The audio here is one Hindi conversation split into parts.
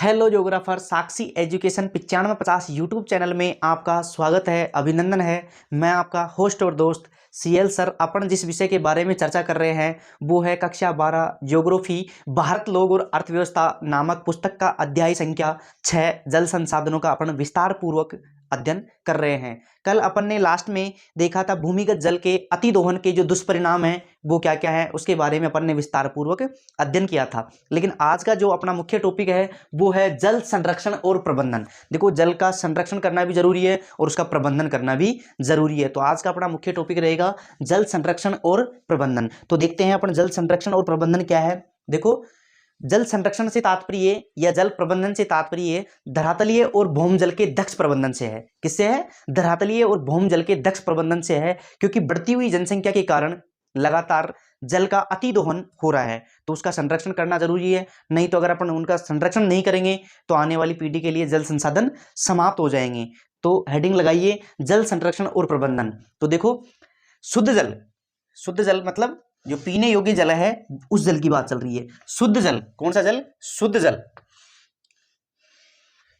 हेलो ज्योग्राफर, साक्षी एजुकेशन 9550 यूट्यूब चैनल में आपका स्वागत है, अभिनंदन है। मैं आपका होस्ट और दोस्त सीएल सर। अपन जिस विषय के बारे में चर्चा कर रहे हैं वो है कक्षा 12 ज्योग्राफी भारत लोग और अर्थव्यवस्था नामक पुस्तक का अध्याय संख्या 6 जल संसाधनों का अपन विस्तार पूर्वक अध्ययन कर रहे हैं। कल अपन ने लास्ट में देखा था भूमिगत जल के अतिदोहन के जो दुष्परिणाम हैं वो क्या क्या है, उसके बारे में अपन ने विस्तार पूर्वक अध्ययन किया था। लेकिन आज का जो अपना मुख्य टॉपिक है वो है जल संरक्षण और प्रबंधन। देखो, जल का संरक्षण करना भी जरूरी है और उसका प्रबंधन करना भी जरूरी है। तो आज का अपना मुख्य टॉपिक रहेगा जल संरक्षण और प्रबंधन। तो देखते हैं अपन जल संरक्षण और प्रबंधन क्या है। देखो, जल संरक्षण से तात्पर्य या जल प्रबंधन से तात्पर्य धरातलीय और भौम जल के दक्ष प्रबंधन से है। किससे है? धरातलीय और भौम जल के दक्ष प्रबंधन से है, क्योंकि बढ़ती हुई जनसंख्या के कारण लगातार जल का अतिदोहन हो रहा है, तो उसका संरक्षण करना जरूरी है। नहीं तो अगर अपन उनका संरक्षण नहीं करेंगे तो आने वाली पीढ़ी के लिए जल संसाधन समाप्त हो जाएंगे। तो हेडिंग लगाइए जल संरक्षण और प्रबंधन। तो देखो, शुद्ध जल, शुद्ध जल मतलब जो पीने योग्य जल है उस जल की बात चल रही है। शुद्ध जल कौन सा जल? शुद्ध जल।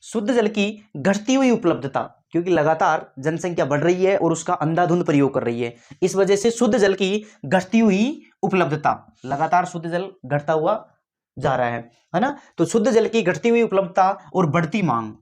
शुद्ध जल की घटती हुई उपलब्धता, क्योंकि लगातार जनसंख्या बढ़ रही है और उसका अंधाधुंध प्रयोग कर रही है, इस वजह से शुद्ध जल की घटती हुई उपलब्धता, लगातार शुद्ध जल घटता हुआ जा रहा है ना। तो शुद्ध जल की घटती हुई उपलब्धता और बढ़ती मांग।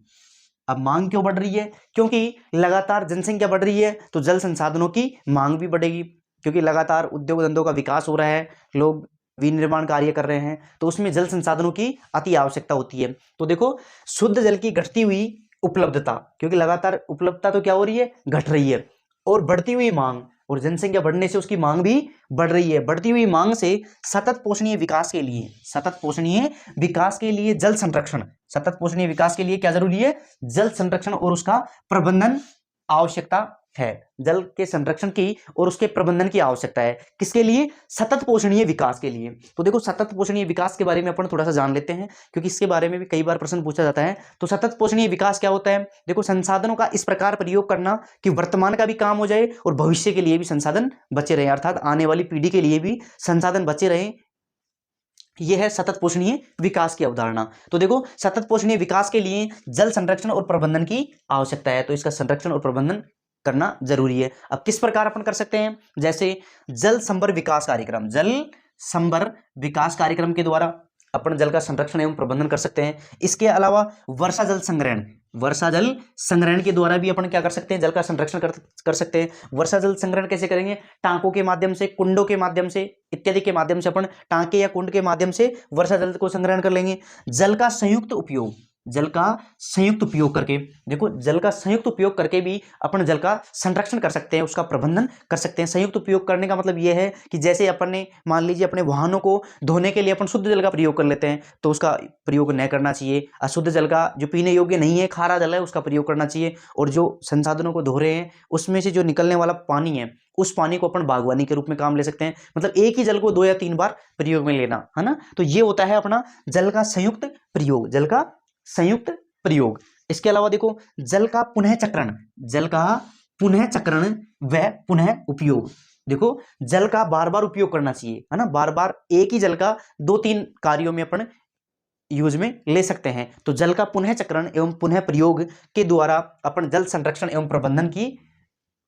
अब मांग क्यों बढ़ रही है? क्योंकि लगातार जनसंख्या बढ़ रही है तो जल संसाधनों की मांग भी बढ़ेगी, क्योंकि लगातार उद्योग धंधों का विकास हो रहा है, लोग विनिर्माण कार्य कर रहे हैं, तो उसमें जल संसाधनों की अति आवश्यकता होती है। तो देखो, शुद्ध जल की घटती हुई उपलब्धता, क्योंकि लगातार उपलब्धता तो क्या हो रही है? घट रही है। और बढ़ती हुई मांग, और जनसंख्या बढ़ने से उसकी मांग भी बढ़ रही है। बढ़ती हुई मांग से सतत पोषणीय विकास के लिए, सतत पोषणीय विकास के लिए जल संरक्षण, सतत पोषणीय विकास के लिए क्या जरूरी है? जल संरक्षण और उसका प्रबंधन आवश्यकता है। जल के संरक्षण की और उसके प्रबंधन की आवश्यकता है। किसके लिए? सतत पोषणीय विकास के लिए। तो देखो, सतत पोषणीय विकास के बारे में अपन थोड़ा सा जान लेते हैं, क्योंकि इसके बारे में भी कई बार प्रश्न पूछा जाता है। तो सतत पोषणीय विकास क्या होता है? देखो, संसाधनों का इस प्रकार प्रयोग करना कि वर्तमान का भी काम हो जाए और भविष्य के लिए भी संसाधन बचे रहे, अर्थात आने वाली पीढ़ी के लिए भी संसाधन बचे रहे। यह है सतत पोषणीय विकास की अवधारणा। तो देखो, सतत पोषणीय विकास के लिए जल संरक्षण और प्रबंधन की आवश्यकता है, तो इसका संरक्षण और प्रबंधन करना जरूरी है। अब किस प्रकार अपन कर सकते हैं? जैसे जल संभर विकास कार्यक्रम, जल संभर विकास कार्यक्रम के द्वारा अपन जल का संरक्षण एवं प्रबंधन कर सकते हैं। इसके अलावा वर्षा जल संग्रहण, वर्षा जल संग्रहण के द्वारा भी अपन क्या कर सकते हैं? जल का संरक्षण कर सकते हैं। वर्षा जल संग्रहण कैसे करेंगे? टांकों के माध्यम से, कुंडों के माध्यम से इत्यादि के माध्यम से अपन टांके या कुंड के माध्यम से वर्षा जल को संग्रहण कर लेंगे। जल का संयुक्त उपयोग, जल का संयुक्त उपयोग करके, देखो, जल का संयुक्त उपयोग करके भी अपन जल का संरक्षण कर सकते हैं, उसका प्रबंधन कर सकते हैं। संयुक्त उपयोग करने का मतलब यह है कि जैसे अपन ने मान लीजिए अपने वाहनों को धोने के लिए अपन शुद्ध जल का प्रयोग कर लेते हैं, तो उसका प्रयोग न करना चाहिए। अशुद्ध जल का, जो पीने योग्य नहीं है, खारा जल है, उसका प्रयोग करना चाहिए। और जो संसाधनों को धो रहे हैं उसमें से जो निकलने वाला पानी है, उस पानी को अपन बागवानी के रूप में काम ले सकते हैं। मतलब एक ही जल को 2 या 3 बार प्रयोग में लेना, है ना। तो ये होता है अपना जल का संयुक्त प्रयोग, जल का संयुक्त प्रयोग। इसके अलावा देखो, जल का पुनः चक्रण, जल का पुनः चक्रण व पुनः उपयोग। देखो, जल का बार बार उपयोग करना चाहिए, है ना। बार बार एक ही जल का 2-3 कार्यों में अपन यूज में ले सकते हैं। तो जल का पुनः चक्रण एवं पुनः प्रयोग के द्वारा अपन जल संरक्षण एवं प्रबंधन की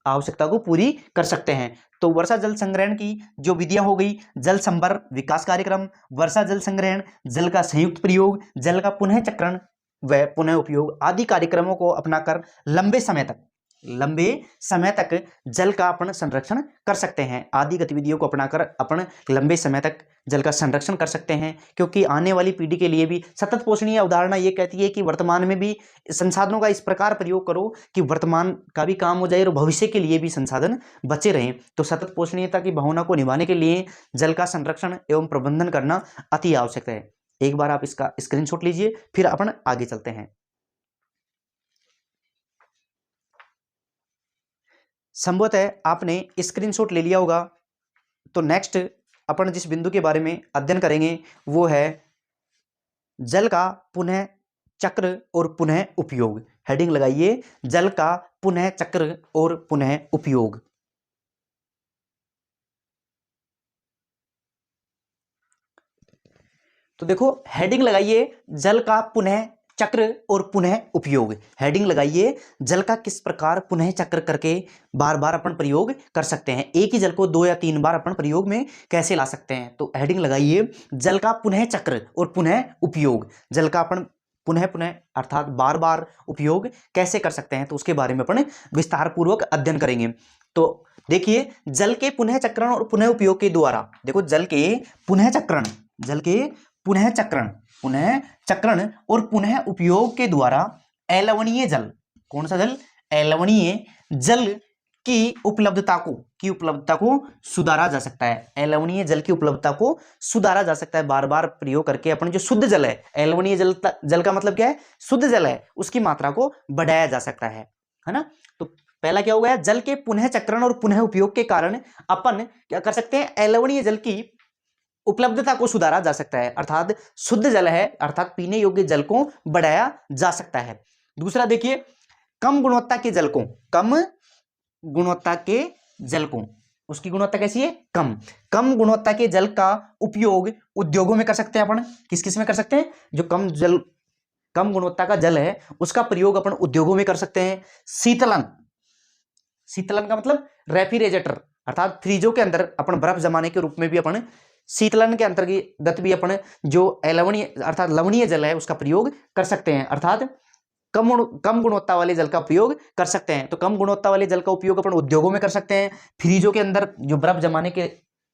आवश्यकता को पूरी कर सकते हैं। तो वर्षा जल संग्रहण की जो विधियां हो गई, जल संभर विकास कार्यक्रम, वर्षा जल संग्रहण, जल का संयुक्त प्रयोग, जल का पुनः चक्रण व पुनः उपयोग आदि कार्यक्रमों को अपनाकर लंबे समय तक जल का अपन संरक्षण कर सकते हैं। आदि गतिविधियों को अपनाकर अपन लंबे समय तक जल का संरक्षण कर सकते हैं, क्योंकि आने वाली पीढ़ी के लिए भी सतत पोषणीय अवधारणा ये कहती है कि वर्तमान में भी संसाधनों का इस प्रकार प्रयोग करो कि वर्तमान का भी काम हो जाए और भविष्य के लिए भी संसाधन बचे रहें। तो सतत पोषणीयता की भावना को निभाने के लिए जल का संरक्षण एवं प्रबंधन करना अति आवश्यक है। एक बार आप इसका स्क्रीनशॉट लीजिए, फिर अपन आगे चलते हैं। संभवतः आपने स्क्रीनशॉट ले लिया होगा। तो नेक्स्ट अपन जिस बिंदु के बारे में अध्ययन करेंगे वो है जल का पुनः चक्र और पुनः उपयोग। हेडिंग लगाइए जल का पुनः चक्र और पुनः उपयोग। तो देखो, हेडिंग लगाइए जल का पुनः चक्र और पुनः उपयोग। हेडिंग लगाइए, जल का किस प्रकार पुनः चक्र करके बार बार अपन प्रयोग कर सकते हैं, एक ही जल को 2 या 3 बार अपन प्रयोग में कैसे ला सकते हैं। तो हेडिंग लगाइए, जल का पुनः चक्र और पुनः उपयोग। जल का अपन पुनः पुनः अर्थात बार बार उपयोग कैसे कर सकते हैं, तो उसके बारे में अपन विस्तार पूर्वक अध्ययन करेंगे। तो देखिए, जल के पुनः चक्रण और पुनः उपयोग के द्वारा, देखो जल के पुनः चक्रण, जल के पुनः चक्रण और पुनः उपयोग के द्वारा अलवणीय जल, कौन सा जल, अलवणीय जल की उपलब्धता को सुधारा जा सकता है। अलवणीय जल की उपलब्धता को सुधारा जा सकता है बार बार प्रयोग करके। अपन जो शुद्ध जल है, अलवणीय जल का मतलब क्या है, शुद्ध जल है, उसकी मात्रा को बढ़ाया जा सकता है ना। तो पहला क्या हो गया, जल के पुनः चक्रण और पुनः उपयोग के कारण अपन क्या कर सकते हैं, अलवणीय जल की उपलब्धता को सुधारा जा सकता है, अर्थात शुद्ध जल है, अर्थात पीने योग्य जल को बढ़ाया जा सकता है। दूसरा देखिए, कम गुणवत्ता के जल को, उसकी गुणवत्ता कैसी है, कम गुणवत्ता के जल का उपयोग उद्योगों में कर सकते हैं अपन। किस किस में कर सकते हैं, जो कम गुणवत्ता का जल है उसका प्रयोग अपन उद्योगों में कर सकते हैं। शीतलन का मतलब रेफ्रिजरेटर, अर्थात फ्रीजों के अंदर अपन बर्फ जमाने के रूप में भी अपन शीतलन के अंतर्गत भी अपन जो अलवणीय अर्थात लवणीय जल है उसका प्रयोग कर सकते हैं, अर्थात कम गुणवत्ता वाले जल का उपयोग कर सकते हैं। तो कम गुणवत्ता वाले जल का उपयोग अपन उद्योगों में कर सकते हैं, फ्रीजों के अंदर जो बर्फ जमाने के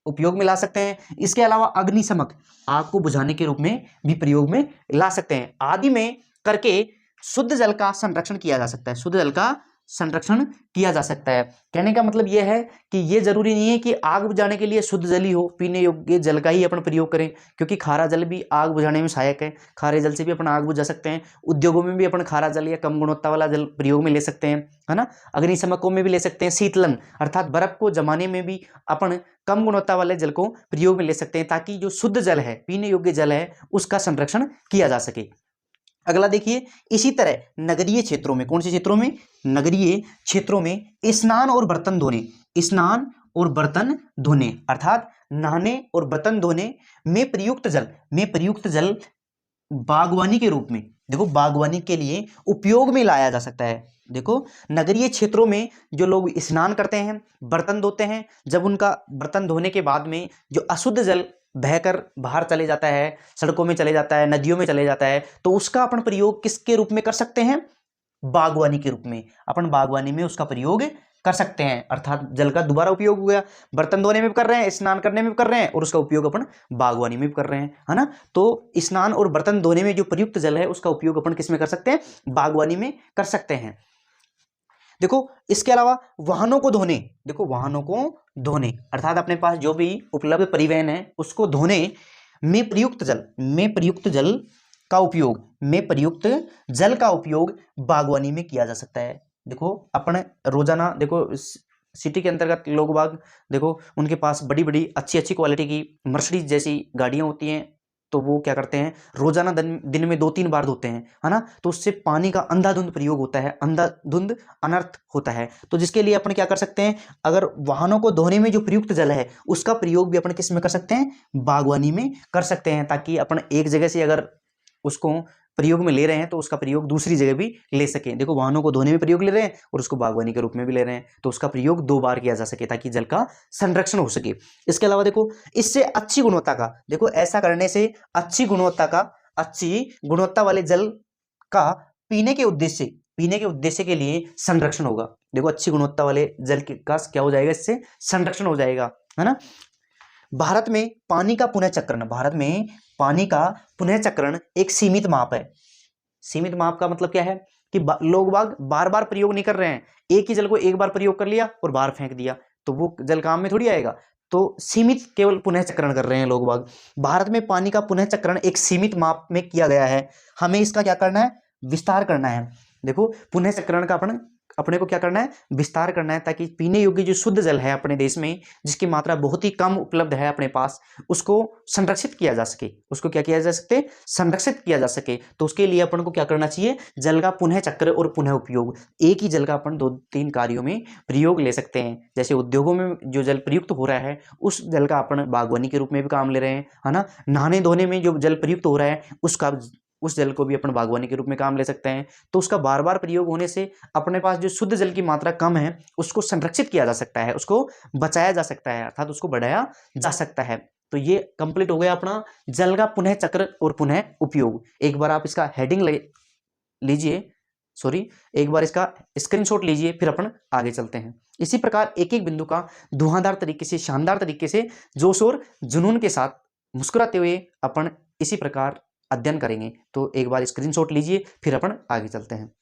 उपयोग में ला सकते हैं। इसके अलावा अग्निशमक, आग को बुझाने के रूप में भी प्रयोग में ला सकते हैं। आदि में करके शुद्ध जल का संरक्षण किया जा सकता है, शुद्ध जल का संरक्षण किया जा सकता है। कहने का मतलब यह है कि यह जरूरी नहीं है कि आग बुझाने के लिए शुद्ध जल ही हो, पीने योग्य जल का ही अपन प्रयोग करें, क्योंकि खारा जल भी आग बुझाने में सहायक है। खारे जल से भी अपन आग बुझा सकते हैं। उद्योगों में भी अपन खारा जल या कम गुणवत्ता वाला जल प्रयोग में ले सकते हैं, है ना। अग्निशमकों में भी ले सकते हैं। शीतलन अर्थात बर्फ को जमाने में भी अपन कम गुणवत्ता वाले जल को प्रयोग में ले सकते हैं, ताकि जो शुद्ध जल है, पीने योग्य जल है, उसका संरक्षण किया जा सके। अगला देखिए, इसी तरह नगरीय क्षेत्रों में, कौन से क्षेत्रों में, नगरीय क्षेत्रों में स्नान और बर्तन धोने अर्थात नहाने और बर्तन धोने में प्रयुक्त जल बागवानी के रूप में, देखो बागवानी के लिए उपयोग में लाया जा सकता है। देखो नगरीय क्षेत्रों में जो लोग स्नान करते हैं, बर्तन धोते हैं, जब उनका बर्तन धोने के बाद में जो अशुद्ध जल बहकर बाहर चले जाता है, सड़कों में चले जाता है, नदियों में चले जाता है, तो उसका अपन प्रयोग किसके रूप में कर सकते हैं, बागवानी के रूप में। अपन बागवानी में उसका प्रयोग कर सकते हैं, अर्थात जल का दोबारा उपयोग हो गया। बर्तन धोने में भी कर रहे हैं, स्नान करने में भी कर रहे हैं, और उसका उपयोग अपन बागवानी में भी कर रहे हैं, है ना। तो स्नान और बर्तन धोने में जो प्रयुक्त जल है उसका उपयोग अपन किस में कर सकते हैं, बागवानी में कर सकते हैं। देखो इसके अलावा वाहनों को धोने, देखो वाहनों को धोने अर्थात अपने पास जो भी उपलब्ध परिवहन है उसको धोने में प्रयुक्त जल का उपयोग बागवानी में किया जा सकता है। देखो अपन रोजाना, देखो सिटी के अंतर्गत लोग बाग, देखो उनके पास बड़ी बड़ी अच्छी क्वालिटी की मर्सिडीज जैसी गाड़ियां होती हैं, तो वो क्या करते हैं, रोजाना दिन में 2-3 बार धोते हैं, है ना। तो उससे पानी का अंधाधुंध प्रयोग होता है, अंधाधुंध अनर्थ होता है। तो जिसके लिए अपन क्या कर सकते हैं, अगर वाहनों को धोने में जो प्रयुक्त जल है उसका प्रयोग भी अपन किस में कर सकते हैं, बागवानी में कर सकते हैं, ताकि अपन एक जगह से अगर उसको प्रयोग में ले रहे हैं तो उसका प्रयोग दूसरी जगह भी ले सकें। देखो वाहनों को धोने में प्रयोग ले रहे हैं और उसको बागवानी के रूप में भी ले रहे हैं, तो उसका प्रयोग 2 बार किया जा सके, ताकि जल का संरक्षण हो सके। इसके अलावा देखो इससे अच्छी गुणवत्ता का, देखो ऐसा करने से अच्छी गुणवत्ता वाले जल का पीने के उद्देश्य के लिए संरक्षण होगा। देखो अच्छी गुणवत्ता वाले जल का क्या हो जाएगा, इससे संरक्षण हो जाएगा, है ना। भारत में पानी का पुनः चक्रण एक सीमित माप है। सीमित माप का मतलब क्या है कि लोग बार बार प्रयोग नहीं कर रहे हैं, एक ही जल को एक बार प्रयोग कर लिया और बाहर फेंक दिया, तो वो जल काम में थोड़ी आएगा। तो सीमित केवल पुनः चक्रण कर रहे हैं लोग बाग। भारत में पानी का पुनः चक्रण एक सीमित माप में किया गया है, हमें इसका क्या करना है, विस्तार करना है। देखो पुनः चक्रण का अपने को क्या करना है, विस्तार करना है, ताकि पीने योग्य जो शुद्ध जल है अपने देश में, जिसकी मात्रा बहुत ही कम उपलब्ध है अपने पास, उसको संरक्षित किया जा सके, उसको क्या किया जा सकते, संरक्षित किया जा सके। तो उसके लिए अपन को क्या करना चाहिए, जल का पुनः चक्र और पुनः उपयोग, एक ही जल का अपन 2-3 कार्यों में प्रयोग ले सकते हैं। जैसे उद्योगों में जो जल प्रयुक्त हो रहा है उस जल का अपन बागवानी के रूप में भी काम ले रहे हैं, है ना। नहाने धोने में जो जल प्रयुक्त हो रहा है उसका उस जल को भी अपन बागवानी के रूप में काम ले सकते हैं। तो उसका बार बार प्रयोग होने से अपने पास जो शुद्ध जल की मात्रा कम है उसको संरक्षित किया जा सकता है, उसको बचाया जा सकता है, अर्थात उसको बढ़ाया जा सकता है। तो ये कंप्लीट हो गया अपना जल का पुनः चक्र और पुनः उपयोग। एक बार आप इसका हेडिंग लीजिए, सॉरी, एक बार इसका स्क्रीनशॉट लीजिए, फिर अपन आगे चलते हैं। इसी प्रकार एक एक बिंदु का धुआंधार तरीके से, शानदार तरीके से, जोश और जुनून के साथ मुस्कुराते हुए अपन इसी प्रकार अध्ययन करेंगे। तो एक बार स्क्रीनशॉट लीजिए, फिर अपन आगे चलते हैं।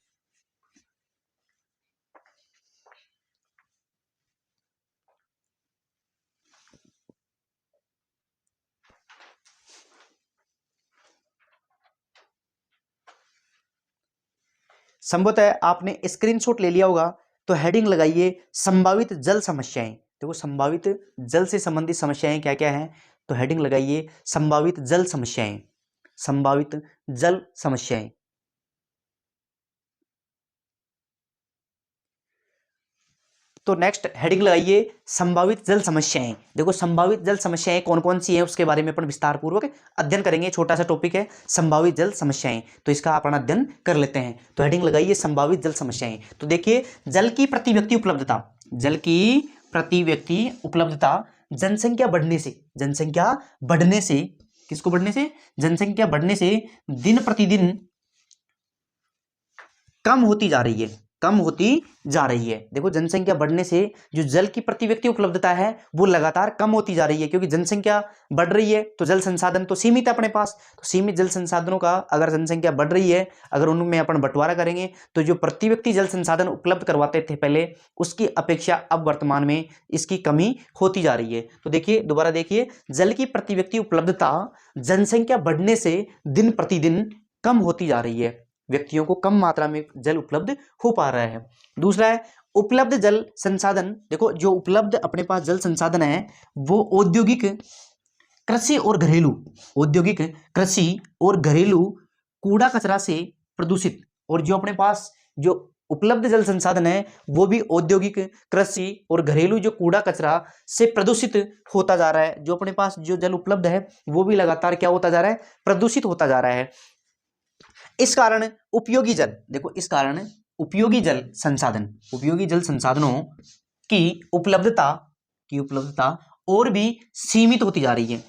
संभवतः आपने स्क्रीनशॉट ले लिया होगा, तो हेडिंग लगाइए संभावित जल समस्याएं। देखो संभावित जल से संबंधित समस्याएं क्या क्या हैं, तो हेडिंग लगाइए संभावित जल समस्याएं, संभावित जल समस्याएं। तो नेक्स्ट हेडिंग लगाइए संभावित जल समस्याएं। देखो संभावित जल समस्याएं कौन कौन सी हैं उसके बारे में अपन विस्तार पूर्वक अध्ययन करेंगे। छोटा सा टॉपिक है संभावित जल समस्याएं, तो इसका अपन अध्ययन कर लेते हैं। तो हेडिंग लगाइए संभावित जल समस्याएं। तो देखिए जल की प्रति व्यक्ति उपलब्धता, जल की प्रति व्यक्ति उपलब्धता जनसंख्या बढ़ने से, जनसंख्या बढ़ने से, किसको बढ़ने से, जनसंख्या बढ़ने से दिन प्रतिदिन कम होती जा रही है, कम होती जा रही है। देखो जनसंख्या बढ़ने से जो जल की प्रति व्यक्ति उपलब्धता है वो लगातार कम होती जा रही है, क्योंकि जनसंख्या बढ़ रही है तो जल संसाधन तो सीमित है अपने पास। तो सीमित जल संसाधनों का अगर जनसंख्या बढ़ रही है, अगर उनमें अपन बंटवारा करेंगे तो जो प्रति व्यक्ति जल संसाधन उपलब्ध करवाते थे पहले, उसकी अपेक्षा अब वर्तमान में इसकी कमी होती जा रही है। तो देखिए दोबारा देखिए, जल की प्रति व्यक्ति उपलब्धता जनसंख्या बढ़ने से दिन प्रतिदिन कम होती जा रही है, व्यक्तियों को कम मात्रा में जल उपलब्ध हो पा रहा है। दूसरा है उपलब्ध जल संसाधन। देखो जो उपलब्ध अपने पास जल संसाधन है वो औद्योगिक, कृषि और घरेलू, औद्योगिक, कृषि और घरेलू कूड़ा कचरा से प्रदूषित, और जो अपने पास जो उपलब्ध जल संसाधन है वो भी औद्योगिक, कृषि और घरेलू जो कूड़ा कचरा से प्रदूषित होता जा रहा है। जो अपने पास जो जल उपलब्ध है वो भी लगातार क्या होता जा रहा है, प्रदूषित होता जा रहा है। इस कारण उपयोगी जल, देखो इस कारण उपयोगी जल संसाधन, उपयोगी जल संसाधनों की उपलब्धता और भी सीमित होती जा रही है।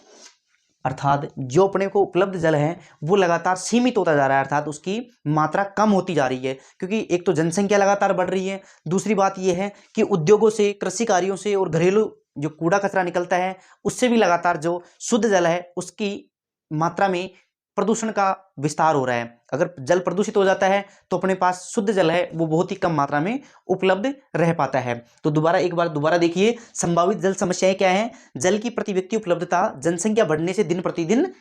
अर्थात जो अपने को उपलब्ध जल है वो लगातार सीमित होता जा रहा है, अर्थात उसकी मात्रा कम होती जा रही है, क्योंकि एक तो जनसंख्या लगातार बढ़ रही है, दूसरी बात यह है कि उद्योगों से, कृषि कार्यों से और घरेलू जो कूड़ा कचरा निकलता है उससे भी लगातार जो शुद्ध जल है उसकी मात्रा में प्रदूषण का विस्तार हो रहा है। अगर जल प्रदूषित हो जाता है तो अपने पास शुद्ध जल है वो बहुत ही कम मात्रा में उपलब्ध रह पाता है। तो एक बार दोबारा देखिए संभावित जल समस्याएं क्या है। जल की प्रति व्यक्ति उपलब्धता जनसंख्या बढ़ने से दिन प्रतिदिन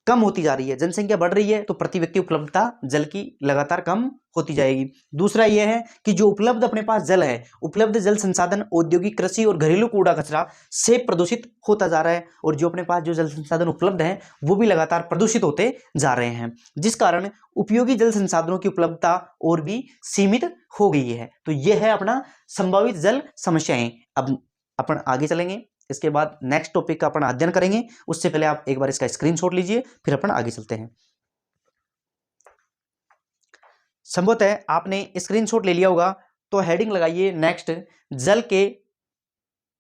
कम होती जा रही है, जनसंख्या बढ़ रही है तो प्रति व्यक्ति उपलब्धता जल की लगातार कम होती जाएगी। दूसरा यह है कि जो उपलब्ध अपने पास जल है, उपलब्ध जल संसाधन औद्योगिक, कृषि और घरेलू कूड़ा कचरा से प्रदूषित होता जा रहा है, और जो अपने पास जो जल संसाधन उपलब्ध है वो भी लगातार प्रदूषित होते जा रहे हैं, जिस कारण उपयोगी जल संसाधनों की उपलब्धता और भी सीमित हो गई है। तो यह है अपना संभावित जल समस्याएं। अब अपन आगे चलेंगे, इसके बाद नेक्स्ट टॉपिक का अपन अध्ययन करेंगे। उससे पहले आप एक बार इसका स्क्रीनशॉट लीजिए, फिर अपन आगे चलते हैं। संभवतः आपने स्क्रीनशॉट ले लिया होगा, तो हेडिंग लगाइए नेक्स्ट जल के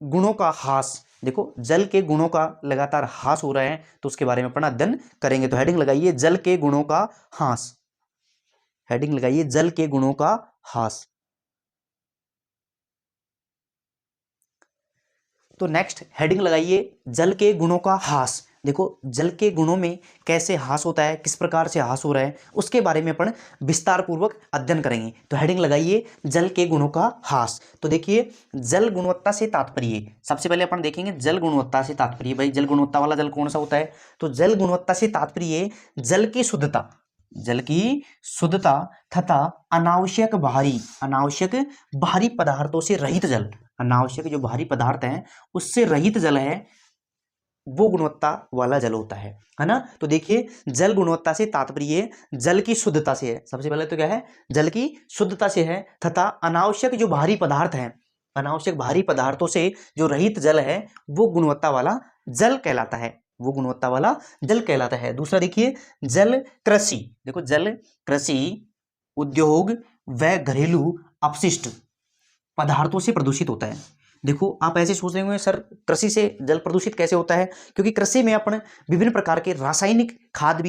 गुणों का ह्रास। देखो जल के गुणों का लगातार ह्रास हो रहा है, तो उसके बारे में अपन अध्ययन करेंगे। तो हेडिंग लगाइए जल के गुणों का ह्रास, हेडिंग लगाइए जल के गुणों का ह्रास। तो नेक्स्ट हेडिंग लगाइए जल के गुणों का ह्रास। देखो जल के गुणों में कैसे ह्रास होता है, किस प्रकार से ह्रास हो रहा है, उसके बारे में अपन विस्तार पूर्वक अध्ययन करेंगे। तो हेडिंग लगाइए जल के गुणों का ह्रास। तो देखिए जल गुणवत्ता से तात्पर्य, सबसे पहले अपन देखेंगे जल गुणवत्ता से तात्पर्य। भाई जल गुणवत्ता वाला जल कौन सा होता है, तो जल गुणवत्ता से तात्पर्य जल की शुद्धता, जल की शुद्धता तथा अनावश्यक बाहरी पदार्थों से रहित जल, अनावश्यक जो बाहरी पदार्थ हैं उससे रहित जल है वो गुणवत्ता वाला जल होता है ना। तो देखिए जल गुणवत्ता से तात्पर्य जल की शुद्धता से है। सबसे पहले तो क्या है, जल की शुद्धता से है, तथा अनावश्यक जो बाहरी पदार्थ हैं, अनावश्यक बाहरी पदार्थों से जो रहित जल है वो गुणवत्ता वाला जल कहलाता है, वो गुणवत्ता वाला जल कहलाता है। दूसरा देखिए जल कृषि, देखो जल कृषि उद्योग व घरेलू अपशिष्ट पदार्थों से प्रदूषित होता है। देखो आप ऐसे सोच रहे होंगे सर कृषि से जल प्रदूषित कैसे होता है, क्योंकि कृषि में अपन विभिन्न प्रकार के रासायनिक खाद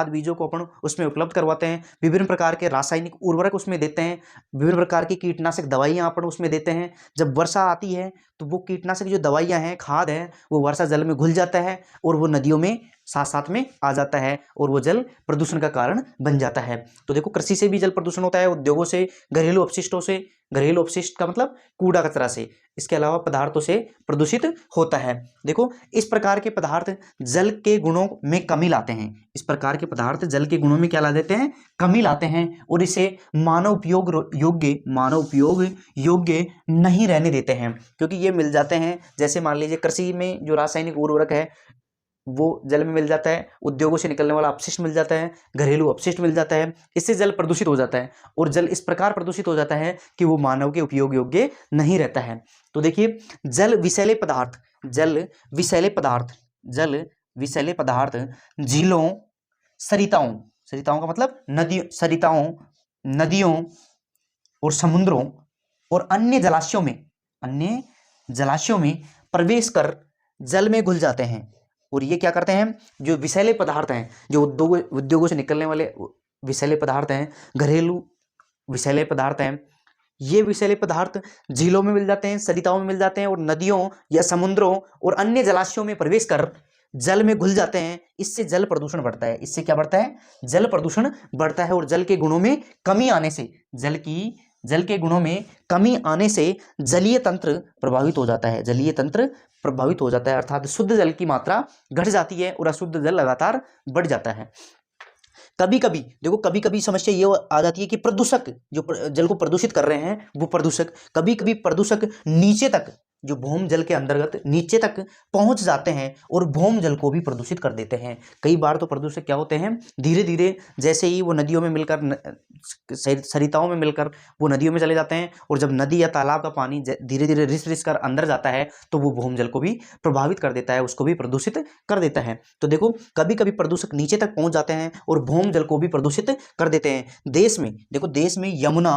बीजों को अपन उसमें उपलब्ध करवाते हैं, विभिन्न प्रकार के रासायनिक उर्वरक उसमें देते हैं, विभिन्न प्रकार की कीटनाशक दवाइयां अपन उसमें देते हैं। जब वर्षा आती है तो वो कीटनाशक जो दवाइयां हैं, खाद है, वो वर्षा जल में घुल जाता है और वो नदियों में साथ साथ में आ जाता है और वो जल प्रदूषण का कारण बन जाता है। तो देखो कृषि से भी जल प्रदूषण होता है, उद्योगों से, घरेलू अपशिष्टों से, घरेलू अपशिष्ट का मतलब कूड़ा कचरा से, इसके अलावा पदार्थों से प्रदूषित होता है। देखो इस प्रकार के पदार्थ जल के गुणों में कमी लाते हैं, इस प्रकार के पदार्थ जल के गुणों में क्या ला देते हैं, कमी लाते हैं और इसे मानव उपयोग योग्य नहीं रहने देते हैं, क्योंकि ये मिल जाते हैं। जैसे मान लीजिए कृषि में जो रासायनिक उर्वरक है वो जल में मिल जाता है, उद्योगों से निकलने वाला अपशिष्ट मिल जाता है, घरेलू अपशिष्ट मिल जाता है, इससे जल प्रदूषित हो जाता है और जल इस प्रकार प्रदूषित हो जाता है कि वो मानव के उपयोग योग्य नहीं रहता है। तो देखिए जल विषैले पदार्थ झीलों, सरिताओं का मतलब नदियों और समुद्रों और अन्य जलाशयों में प्रवेश कर जल में घुल जाते हैं। और ये क्या करते हैं, जो विषैले पदार्थ हैं, जो उद्योगों से निकलने वाले विषैले पदार्थ हैं, घरेलू विषैले पदार्थ हैं, ये विषैले पदार्थ झीलों में मिल जाते हैं, सरिताओं में मिल जाते हैं और नदियों या समुद्रों और अन्य जलाशयों में प्रवेश कर जल में घुल जाते हैं। इससे जल प्रदूषण बढ़ता है। इससे क्या बढ़ता है, जल प्रदूषण बढ़ता है और जल के गुणों में कमी आने से जलीय तंत्र प्रभावित हो जाता है, अर्थात शुद्ध जल की मात्रा घट जाती है और अशुद्ध जल लगातार बढ़ जाता है। कभी कभी समस्या ये आ जाती है कि प्रदूषक जो जल को प्रदूषित कर रहे हैं वो प्रदूषक नीचे तक, जो भूम जल के अंतर्गत नीचे तक पहुंच जाते हैं और भूम जल को भी प्रदूषित कर देते हैं। कई बार तो प्रदूषक क्या होते हैं, धीरे धीरे जैसे ही वो नदियों में मिलकर, सरिताओं में मिलकर वो नदियों में चले जाते हैं और जब नदी या तालाब का पानी धीरे धीरे रिस कर अंदर जाता है तो वो भूम जल को भी प्रभावित कर देता है, उसको भी प्रदूषित कर देता है। तो देखो कभी कभी प्रदूषक नीचे तक पहुंच जाते हैं और भूम जल को भी प्रदूषित कर देते हैं। देश में यमुना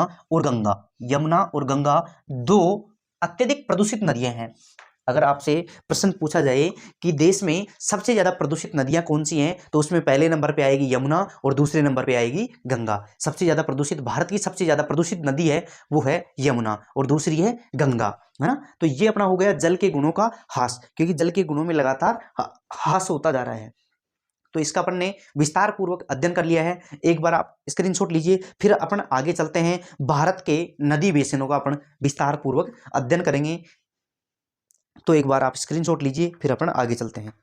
और गंगा दो अत्यधिक प्रदूषित नदियां हैं। अगर आपसे प्रश्न पूछा जाए कि देश में सबसे ज्यादा प्रदूषित नदियां कौन सी हैं, तो उसमें पहले नंबर पे आएगी यमुना और दूसरे नंबर पे आएगी गंगा। भारत की सबसे ज्यादा प्रदूषित नदी है वो है यमुना और दूसरी है गंगा, है ना। तो ये अपना हो गया जल के गुणों का ह्रास, क्योंकि जल के गुणों में लगातार ह्रास होता जा रहा है। तो इसका अपन ने विस्तार पूर्वक अध्ययन कर लिया है। एक बार आप स्क्रीनशॉट लीजिए, फिर अपन आगे चलते हैं, भारत के नदी बेसिनों का अपन विस्तार पूर्वक अध्ययन करेंगे। तो एक बार आप स्क्रीनशॉट लीजिए, फिर अपन आगे चलते हैं।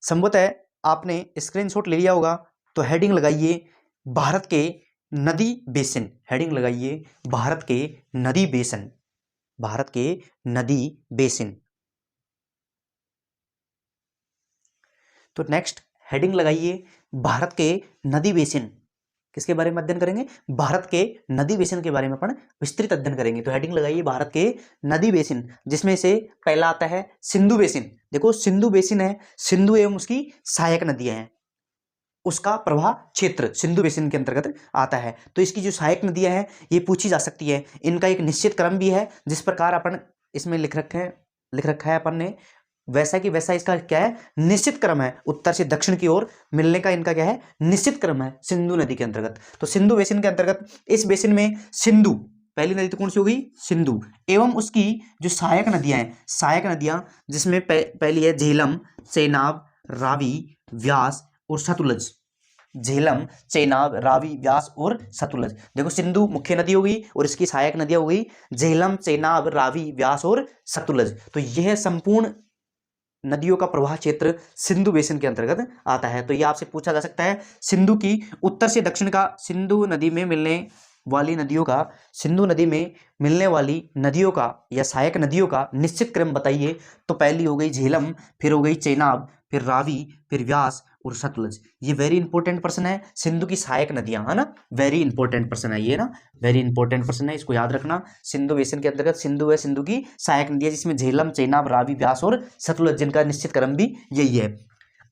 संभवतः आपने स्क्रीनशॉट ले लिया होगा, तो हेडिंग लगाइए भारत के नदी बेसिन, भारत के नदी बेसिन। तो नेक्स्ट हेडिंग लगाइए भारत के नदी बेसिन। किसके बारे में अध्ययन करेंगे, भारत के नदी बेसिन के बारे में अपन विस्तृत अध्ययन करेंगे। तो हेडिंग लगाइए भारत के नदी बेसिन, जिसमें से पहला आता है सिंधु बेसिन। देखो सिंधु बेसिन है, सिंधु एवं उसकी सहायक नदियां हैं, उसका प्रवाह क्षेत्र सिंधु बेसिन के अंतर्गत आता है। तो इसकी जो सहायक नदियां हैं ये पूछी जा सकती है। इनका एक निश्चित क्रम भी है, जिस प्रकार अपन इसमें लिख रखा है अपन ने, वैसा कि वैसा इसका क्या है, निश्चित क्रम है। उत्तर से दक्षिण की ओर मिलने का इनका क्या है, निश्चित क्रम है सिंधु नदी के अंतर्गत। तो सिंधु बेसिन के अंतर्गत इस बेसिन में सिंधु पहली नदी तो कौन सी हो गई, सिंधु, एवं उसकी जो सहायक नदियां जिसमें पहली है झेलम, चेनाब, रावी, व्यास और सतलुज। देखो सिंधु मुख्य नदी हो गई और इसकी सहायक नदियां हो गई झेलम, चेनाब, रावी, व्यास और सतलुज। तो यह संपूर्ण नदियों का प्रवाह क्षेत्र सिंधु बेसिन के अंतर्गत आता है। तो यह आपसे पूछा जा सकता है, सिंधु की उत्तर से दक्षिण का, सिंधु नदी में मिलने वाली नदियों का या सहायक नदियों का निश्चित क्रम बताइए। तो पहली हो गई झेलम, फिर हो गई चेनाब, फिर रावी, फिर व्यास और सतलज। ये वेरी इंपॉर्टेंट प्रश्न है। सिंधु की सहायक नदियां, है ना, वेरी इंपॉर्टेंट प्रश्न है ये ना, वेरी इंपॉर्टेंट प्रश्न है, इसको याद रखना। सिंधु बेसिन के अंतर्गत सिंधु है, सिंधु की सहायक नदियां जिसमें झेलम, चेनाब, रावी, व्यास और सतलज, जिनका निश्चित क्रम भी यही है।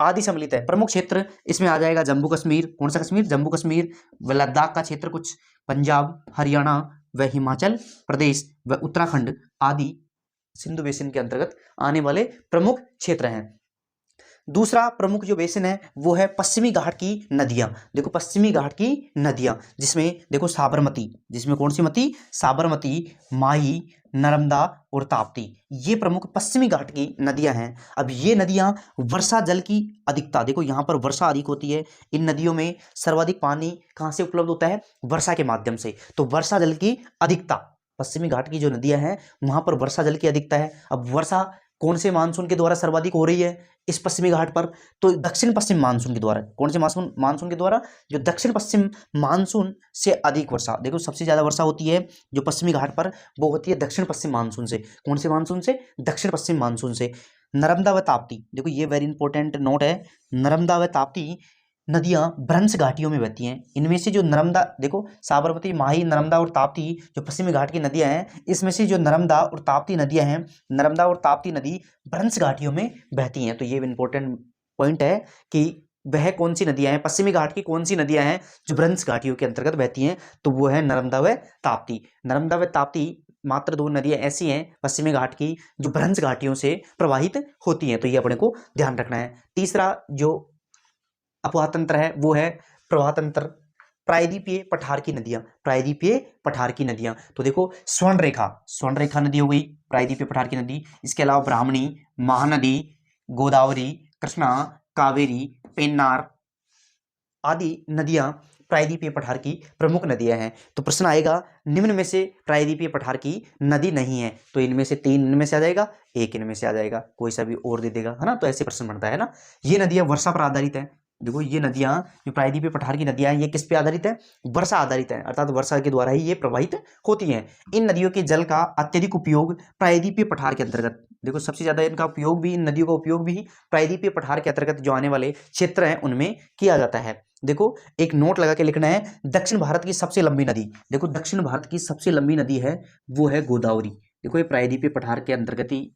आदि सम्मिलित है। प्रमुख क्षेत्र इसमें आ जाएगा जम्मू कश्मीर, कौन सा कश्मीर, जम्मू कश्मीर, व लद्दाख का क्षेत्र कुछ, पंजाब, हरियाणा व हिमाचल प्रदेश व उत्तराखंड आदि सिंधु बेसिन के अंतर्गत आने वाले प्रमुख क्षेत्र हैं। दूसरा प्रमुख जो बेसिन है वो है पश्चिमी घाट की नदियां। देखो पश्चिमी घाट की नदियां जिसमें देखो साबरमती, जिसमें कौन सी मती, साबरमती, माही, नर्मदा और ताप्ती, ये प्रमुख पश्चिमी घाट की नदियां हैं। अब ये नदियां वर्षा जल की अधिकता, देखो यहाँ पर वर्षा अधिक होती है, इन नदियों में सर्वाधिक पानी कहाँ से उपलब्ध होता है, वर्षा के माध्यम से। तो वर्षा जल की अधिकता, पश्चिमी घाट की जो नदियां हैं वहां पर वर्षा जल की अधिकता है। अब वर्षा कौन से मानसून के द्वारा सर्वाधिक हो रही है इस पश्चिमी घाट पर, तो दक्षिण पश्चिम मानसून के द्वारा। कौन से मानसून के द्वारा, जो दक्षिण पश्चिम मानसून से अधिक वर्षा, देखो सबसे ज्यादा वर्षा होती है जो पश्चिमी घाट पर, वो होती है दक्षिण पश्चिम मानसून से। कौन से मानसून से, दक्षिण पश्चिम मानसून से। नर्मदा व ताप्ती, देखो ये वेरी इंपॉर्टेंट नोट है, नर्मदा व ताप्ती नदियां भ्रंश घाटियों में बहती हैं। इनमें से जो नर्मदा, देखो साबरमती, माही, नर्मदा और ताप्ती जो पश्चिमी घाट की नदियां हैं, इसमें से जो नर्मदा और ताप्ती नदियां हैं, नर्मदा और ताप्ती नदी भ्रंश घाटियों में बहती हैं। तो ये इंपॉर्टेंट पॉइंट है कि वह कौन सी नदियां हैं, पश्चिमी घाट की कौन सी नदियां हैं जो भ्रंश घाटियों के अंतर्गत बहती हैं, तो वो है नर्मदा व ताप्ती। नर्मदा व ताप्ती मात्र दो नदियां ऐसी हैं पश्चिमी घाट की जो भ्रंश घाटियों से प्रवाहित होती हैं, तो ये अपने को ध्यान रखना है। तीसरा जो अपवाह तंत्र है वो है प्रवाह तंत्र, प्रायद्वीपीय पठार की नदियां, प्रायद्वीपीय पठार की नदियां। तो देखो स्वर्ण रेखा नदी हो गई, प्रायद्वीपीय पठार की नदी। इसके अलावा ब्राह्मणी, महानदी, गोदावरी, कृष्णा, कावेरी, पेन्नार आदि नदियां प्रायद्वीपीय पठार की प्रमुख नदियां हैं। तो प्रश्न आएगा निम्न में से प्रायद्वीपीय पठार की नदी नहीं है, तो इनमें से तीन इनमें से आ जाएगा, एक इनमें से आ जाएगा, कोई सा भी और दे देगा, है ना। तो ऐसे प्रश्न बनता है ना। ये नदियां वर्षा पर आधारित है। देखो ये नदियां जो प्रायद्वीपीय पठार की नदियां हैं ये किस पे आधारित है, वर्षा आधारित है, अर्थात वर्षा के द्वारा ही ये प्रवाहित होती हैं। इन नदियों के जल का अत्यधिक उपयोग प्रायद्वीपीय पठार के अंतर्गत, देखो सबसे ज्यादा इनका उपयोग भी, इन नदियों का उपयोग भी प्रायद्वीपीय पठार के अंतर्गत जो आने वाले क्षेत्र हैं उनमें किया जाता है। देखो एक नोट लगा के लिखना है, दक्षिण भारत की सबसे लंबी नदी, देखो दक्षिण भारत की सबसे लंबी नदी है वो है गोदावरी। देखो ये प्रायद्वीपीय पठार के अंतर्गत ही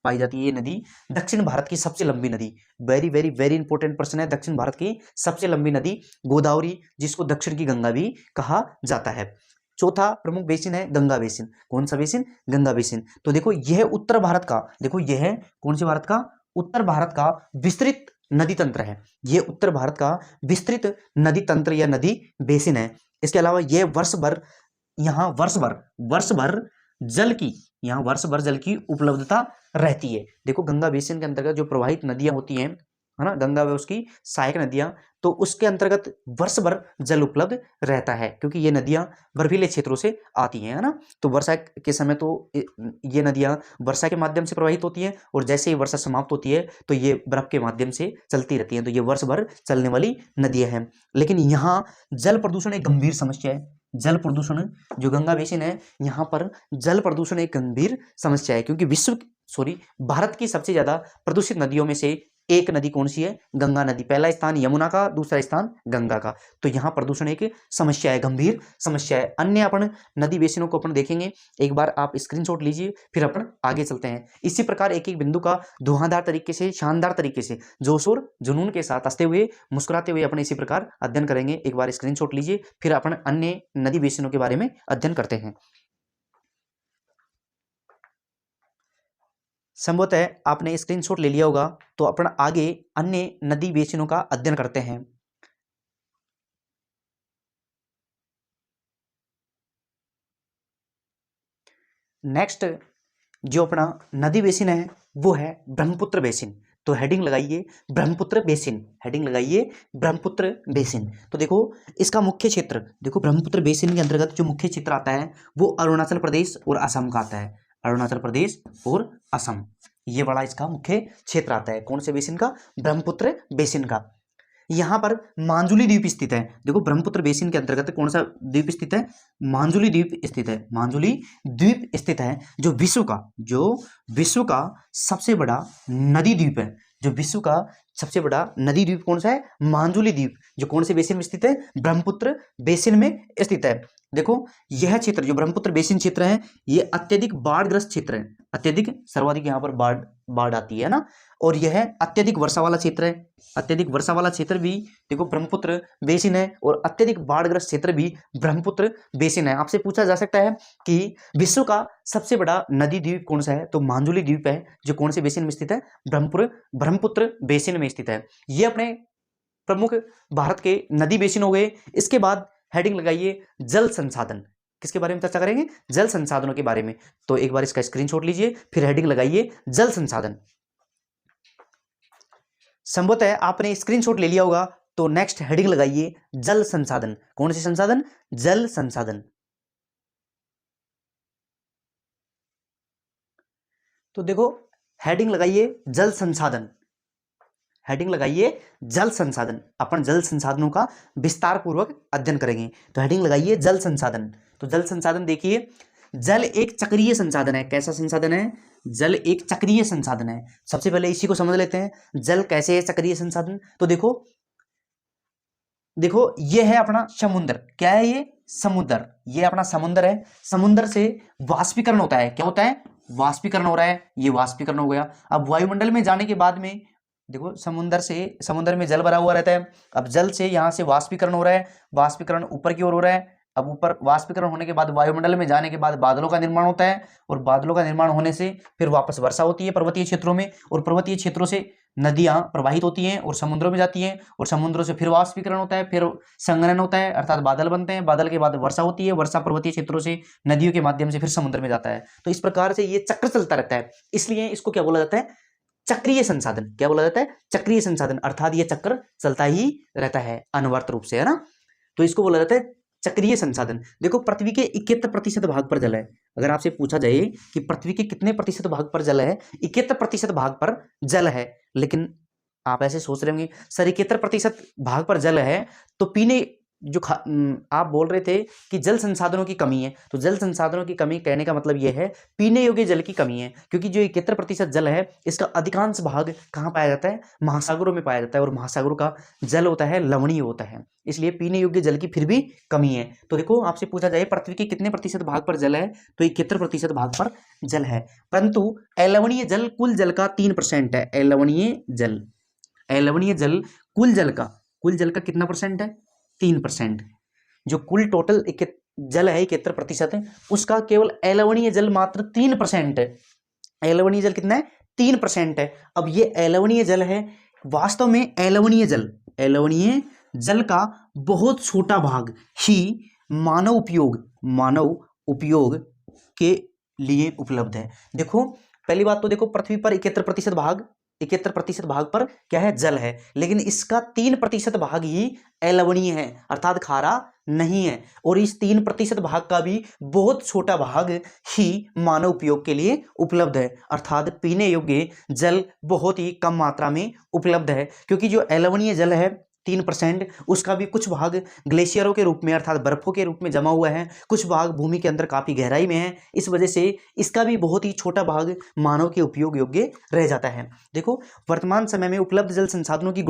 पाई जाती है ये नदी, दक्षिण भारत की सबसे लंबी नदी। वेरी वेरी वेरी इंपॉर्टेंट प्रश्न है, दक्षिण भारत की सबसे लंबी नदी गोदावरी, जिसको दक्षिण की गंगा भी कहा जाता है। चौथा प्रमुख बेसिन है गंगा बेसिन। कौन सा बेसिन, गंगा बेसिन। तो देखो यह उत्तर भारत का, देखो यह कौन से भारत का, उत्तर भारत का विस्तृत नदी तंत्र है। यह उत्तर भारत का विस्तृत नदी तंत्र या नदी बेसिन है। इसके अलावा यह वर्ष भर वर्ष भर जल की उपलब्धता रहती है। देखो गंगा बेसिन के अंतर्गत जो प्रवाहित नदियां होती हैं, है ना, गंगा व उसकी सहायक नदियां, तो उसके अंतर्गत वर्ष भर जल उपलब्ध रहता है क्योंकि ये नदियां बर्फीले क्षेत्रों से आती हैं, है ना। तो वर्षा के समय तो ये नदियां वर्षा के माध्यम से प्रवाहित होती हैं और जैसे ही वर्षा समाप्त होती है तो ये बर्फ के माध्यम से चलती रहती हैं, तो ये वर्ष भर चलने वाली नदियां हैं। लेकिन यहाँ जल प्रदूषण एक गंभीर समस्या है। जल प्रदूषण जो गंगा बेसिन है यहाँ पर जल प्रदूषण एक गंभीर समस्या है क्योंकि भारत की सबसे ज्यादा प्रदूषित नदियों में से एक नदी कौन सी है, गंगा नदी। पहला स्थान यमुना का, दूसरा स्थान गंगा का। तो यहाँ प्रदूषण एक समस्या है, गंभीर समस्या है। अन्य अपन नदी बेसिनों को अपन देखेंगे, एक बार आप स्क्रीनशॉट लीजिए फिर अपन आगे चलते हैं। इसी प्रकार एक एक बिंदु का धुआंधार तरीके से, शानदार तरीके से, जोश और जुनून के साथ हंसते हुए, मुस्कुराते हुए अपन इसी प्रकार अध्ययन करेंगे। एक बार स्क्रीनशॉट लीजिए फिर अपन अन्य नदी बेसिनों के बारे में अध्ययन करते हैं। संभवतः आपने स्क्रीनशॉट ले लिया होगा, तो अपन आगे अन्य नदी बेसिनों का अध्ययन करते हैं। नेक्स्ट जो अपना नदी बेसिन है वो है ब्रह्मपुत्र बेसिन। तो हेडिंग लगाइए ब्रह्मपुत्र बेसिन, हेडिंग लगाइए ब्रह्मपुत्र बेसिन। तो देखो इसका मुख्य क्षेत्र, देखो ब्रह्मपुत्र बेसिन के अंतर्गत जो मुख्य क्षेत्र आता है वो अरुणाचल प्रदेश और असम का आता है, अरुणाचल प्रदेश और असम, ये बड़ा इसका मुख्य क्षेत्र आता है। कौन से बेसिन का, ब्रह्मपुत्र बेसिन का। यहाँ पर मांजुली द्वीप स्थित है। देखो ब्रह्मपुत्र बेसिन के अंतर्गत कौन सा द्वीप स्थित है, मांजुली द्वीप स्थित है, मांजुली द्वीप स्थित है जो विश्व का सबसे बड़ा नदी द्वीप है, जो विश्व का सबसे बड़ा नदी द्वीप कौन सा है? मांजुली द्वीप, जो कौन से बेसिन में स्थित है? ब्रह्मपुत्र बेसिन में स्थित है। देखो यह क्षेत्र जो ब्रह्मपुत्र बेसिन क्षेत्र है, ये अत्यधिक बाढ़ग्रस्त क्षेत्र है, अत्यधिक सर्वाधिक यहाँ पर बाढ़ बाढ़ आती है ना, और यह अत्यधिक वर्षा वाला क्षेत्र है। अत्यधिक वर्षा वाला क्षेत्र भी देखो ब्रह्मपुत्र बेसिन है, और अत्यधिक बाढ़ग्रस्त क्षेत्र भी ब्रह्मपुत्र बेसिन है। आपसे पूछा जा सकता है कि विश्व का सबसे बड़ा नदी द्वीप कौन सा है? तो मांजुली द्वीप है, जो कौन से बेसिन में स्थित है? ब्रह्मपुत्र बेसिन में स्थित है। ये अपने प्रमुख भारत के नदी बेसिन हो गए। इसके बाद हेडिंग लगाइए जल संसाधन। किसके बारे में चर्चा करेंगे? जल संसाधनों के बारे में। तो एक बार इसका स्क्रीनशॉट लीजिए, फिर हेडिंग लगाइए जल संसाधन। संभवतः आपने स्क्रीनशॉट ले लिया होगा, तो नेक्स्ट हेडिंग लगाइए जल संसाधन। कौन से संसाधन? जल संसाधन। तो देखो हेडिंग लगाइए जल संसाधन, हेडिंग लगाइए जल संसाधन। अपन जल संसाधनों का विस्तार पूर्वक अध्ययन करेंगे। तो हेडिंग लगाइए जल संसाधन। तो जल संसाधन देखिए, जल एक चक्रीय संसाधन है। कैसा संसाधन है? जल एक चक्रीय संसाधन है। सबसे पहले इसी को समझ लेते हैं, जल कैसे है चक्रीय संसाधन। तो देखो ये है अपना समुद्र। क्या है ये? समुद्र। ये अपना समुद्र है। समुद्र से वाष्पीकरण होता है। क्या होता है? वाष्पीकरण हो रहा है। ये वाष्पीकरण हो गया। अब वायुमंडल में जाने के बाद में देखो समुद्र में जल भरा हुआ रहता है। अब जल से यहाँ से वाष्पीकरण हो रहा है, वाष्पीकरण ऊपर की ओर हो रहा है। अब ऊपर वाष्पीकरण होने के बाद वायुमंडल में जाने के बाद बादलों का निर्माण होता है, और बादलों का निर्माण होने से फिर वापस वर्षा होती है पर्वतीय क्षेत्रों में, और पर्वतीय क्षेत्रों से नदियां प्रवाहित होती हैं और समुद्रों में जाती हैं, और समुद्रों से फिर वाष्पीकरण होता है, फिर संघनन होता है, अर्थात बादल बनते हैं। बादल के बाद वर्षा होती है, वर्षा पर्वतीय क्षेत्रों से नदियों के माध्यम से फिर समुद्र में जाता है। तो इस प्रकार से ये चक्र चलता रहता है। इसलिए इसको क्या बोला जाता है? चक्रीय संसाधन। क्या बोला जाता है? चक्रीय संसाधन। अर्थात ये चक्र चलता ही रहता है अनवरत रूप से, है ना। तो इसको बोला जाता है चक्रीय संसाधन। देखो पृथ्वी के 71% भाग पर जल है। अगर आपसे पूछा जाए कि पृथ्वी के कितने प्रतिशत भाग पर जल है, 71% भाग पर जल है। लेकिन आप ऐसे सोच रहे होंगे सर 71% भाग पर जल है तो पीने आप बोल रहे थे कि जल संसाधनों की कमी है। तो जल संसाधनों की कमी कहने का मतलब यह है पीने योग्य जल की कमी है, क्योंकि जो 71% जल है इसका अधिकांश भाग कहाँ पाया जाता है? महासागरों में पाया जाता है, और महासागरों का जल होता है लवणीय होता है, इसलिए पीने योग्य जल की फिर भी कमी है। तो देखो आपसे पूछा जाए पृथ्वी के कितने प्रतिशत भाग पर जल है, तो 71% भाग पर जल है। परंतु अलवणीय जल कुल जल का 3% है। अलवणीय जल कुल जल का कितना परसेंट है? 3%। जो कुल टोटल जल है 71% है, उसका केवल अलवणीय जल मात्र 3% है। अलवणीय जल कितना है? 3% है। अब ये अलवणीय जल है, वास्तव में अलवणीय जल का बहुत छोटा भाग ही मानव उपयोग के लिए उपलब्ध है। देखो पहली बात तो देखो पृथ्वी पर 71% भाग पर क्या है? जल है, लेकिन इसका 3% भाग ही अलवणीय है, अर्थात खारा नहीं है, और इस 3% भाग का भी बहुत छोटा भाग ही मानव उपयोग के लिए उपलब्ध है, अर्थात पीने योग्य जल बहुत ही कम मात्रा में उपलब्ध है। क्योंकि जो अलवणीय जल है 3%, उसका भी कुछ भाग ग्लेशियरों के रूप में अर्थात बर्फों के रूप में जमा हुआ है, कुछ भाग भूमि के अंदर काफी गहराई में है। इस वजह से इसका भी बहुत ही छोटा भाग मानव के उपयोग योग्य रह जाता है। देखो वर्तमान समय में उपलब्ध जल संसाधनों की